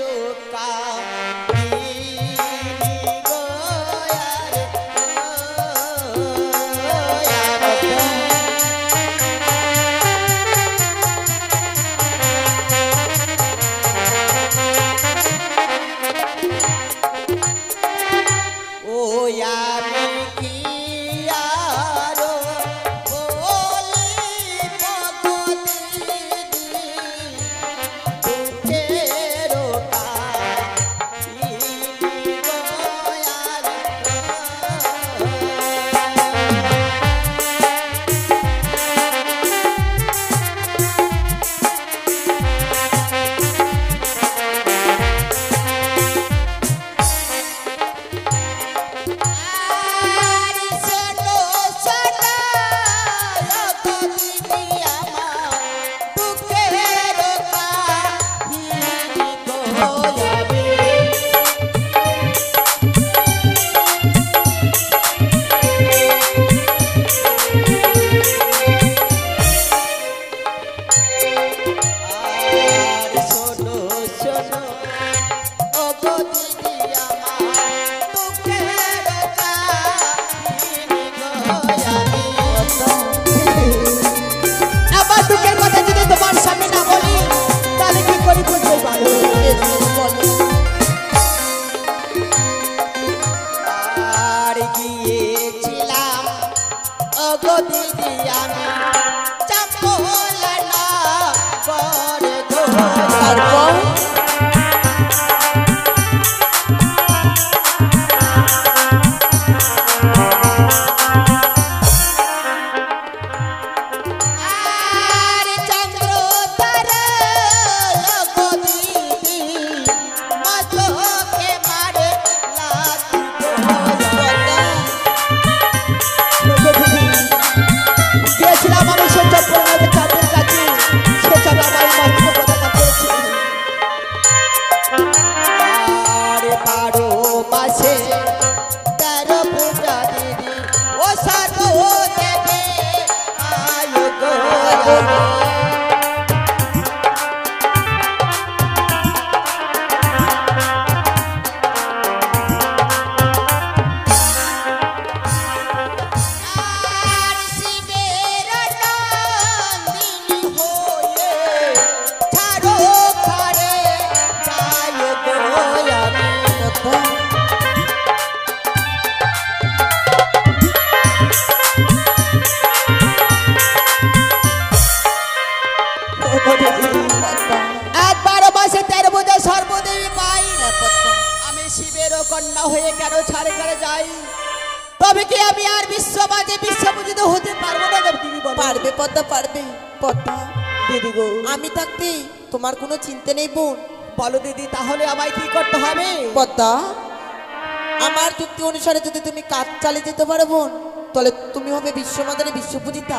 Speaker 4: কথা যদি তোমার সামনে না বলি তাহলে কি করি বুঝতে পারো?
Speaker 7: বলো।
Speaker 4: আর গিয়েছিলাম ওগো দিদি আমি চাপলা না করে
Speaker 7: তারপর
Speaker 4: আর চন্দ্র তারা ওগো দিদি মাঝোকে মারে লাথি গিয়েছিলাম আমি সে চপ্পলের চাঁদের কাছে সেসব আমার মাঝে পতাকা পেয়েছি। আর 12 মাসে 13 পূজা দিদি ও সাধু দেখে আয় গো আর শিবের নন্দিনী হয়ে ছাড়ো ঘরে যাই গো আমি। আর 12 মাসে 13 পূজা সর্বদেবী পাই আমি শিবেরও কন্যা হয়ে কেন ছাড়ে করে যাই? তবে কি আমি আর বিশ্ববাজে বিশ্বপূজিত হতে পারবো না দিদি? বলো।
Speaker 9: পারবে পদ্মা, পারবে পদ্মা।
Speaker 4: দিদি গো
Speaker 9: আমি থাকতে তোমার কোনো চিন্তা নেই বোন।
Speaker 4: বলো দিদি, তাহলে আমায় কি করতে হবে?
Speaker 9: পদ্মা, আমার যুক্তি অনুসারে যদি তুমি কাজ চালিয়ে যেতে পারো বোন, তাহলে তুমি হবে বিশ্বমাতারে বিশ্বপূজিতা।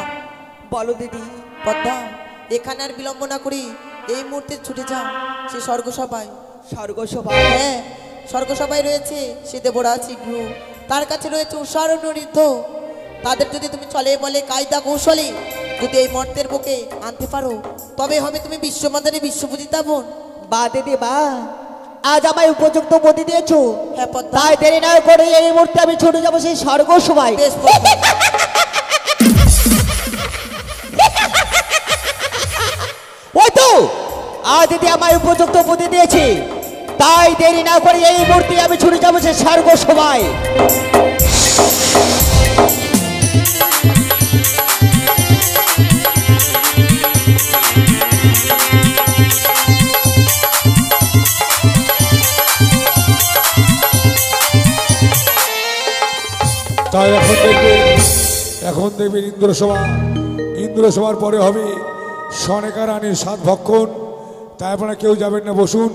Speaker 4: বলো দিদি।
Speaker 9: পদ্মা, এখানে আর বিলম্ব না করি এই মুহূর্তে ছুটে যাও সে স্বর্গসভায়।
Speaker 4: স্বর্গসভায়?
Speaker 9: হ্যাঁ, স্বর্গসভায় রয়েছে সে দেবরাজ ইগ্রু, তার কাছে রয়েছে উষার নৃত্য। তাদের যদি তুমি চলে বলে কায়দা কৌশলে যদি এই মর্তের বুকে আনতে পারো, তবে হবে তুমি বিশ্বমাতারে বিশ্বপূজিতা বোন।
Speaker 4: বা দিদি বা, আজ আমায় উপযুক্ত বুদ্ধি দিয়েছো।
Speaker 9: হ্যাঁ পদ্মা,
Speaker 4: তাই দেরি না করে এই মুহূর্তে আমি ছুটে যাবো সেই স্বর্গসভায়।
Speaker 9: বেশ পদ্মা।
Speaker 4: ওই তো আজ দিদি আমায় উপযুক্ত বুদ্ধি দিয়েছে, তাই দেরি না করে এই মুহূর্তে আমি ছুটে যাবো সেই স্বর্গসভায়।
Speaker 2: তাই এখন দেখবেন ইন্দ্রসভার পরে হবে সনেকা রানীর 7 ভক্ষণ। তাই আপনারা কেউ যাবেন না, বসুন।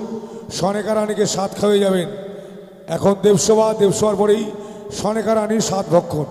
Speaker 2: সনেকা রানীকে 7 খাওয়াই যাবেন। এখন দেবসভার পরেই সনেকা রানীর 7 ভক্ষণ।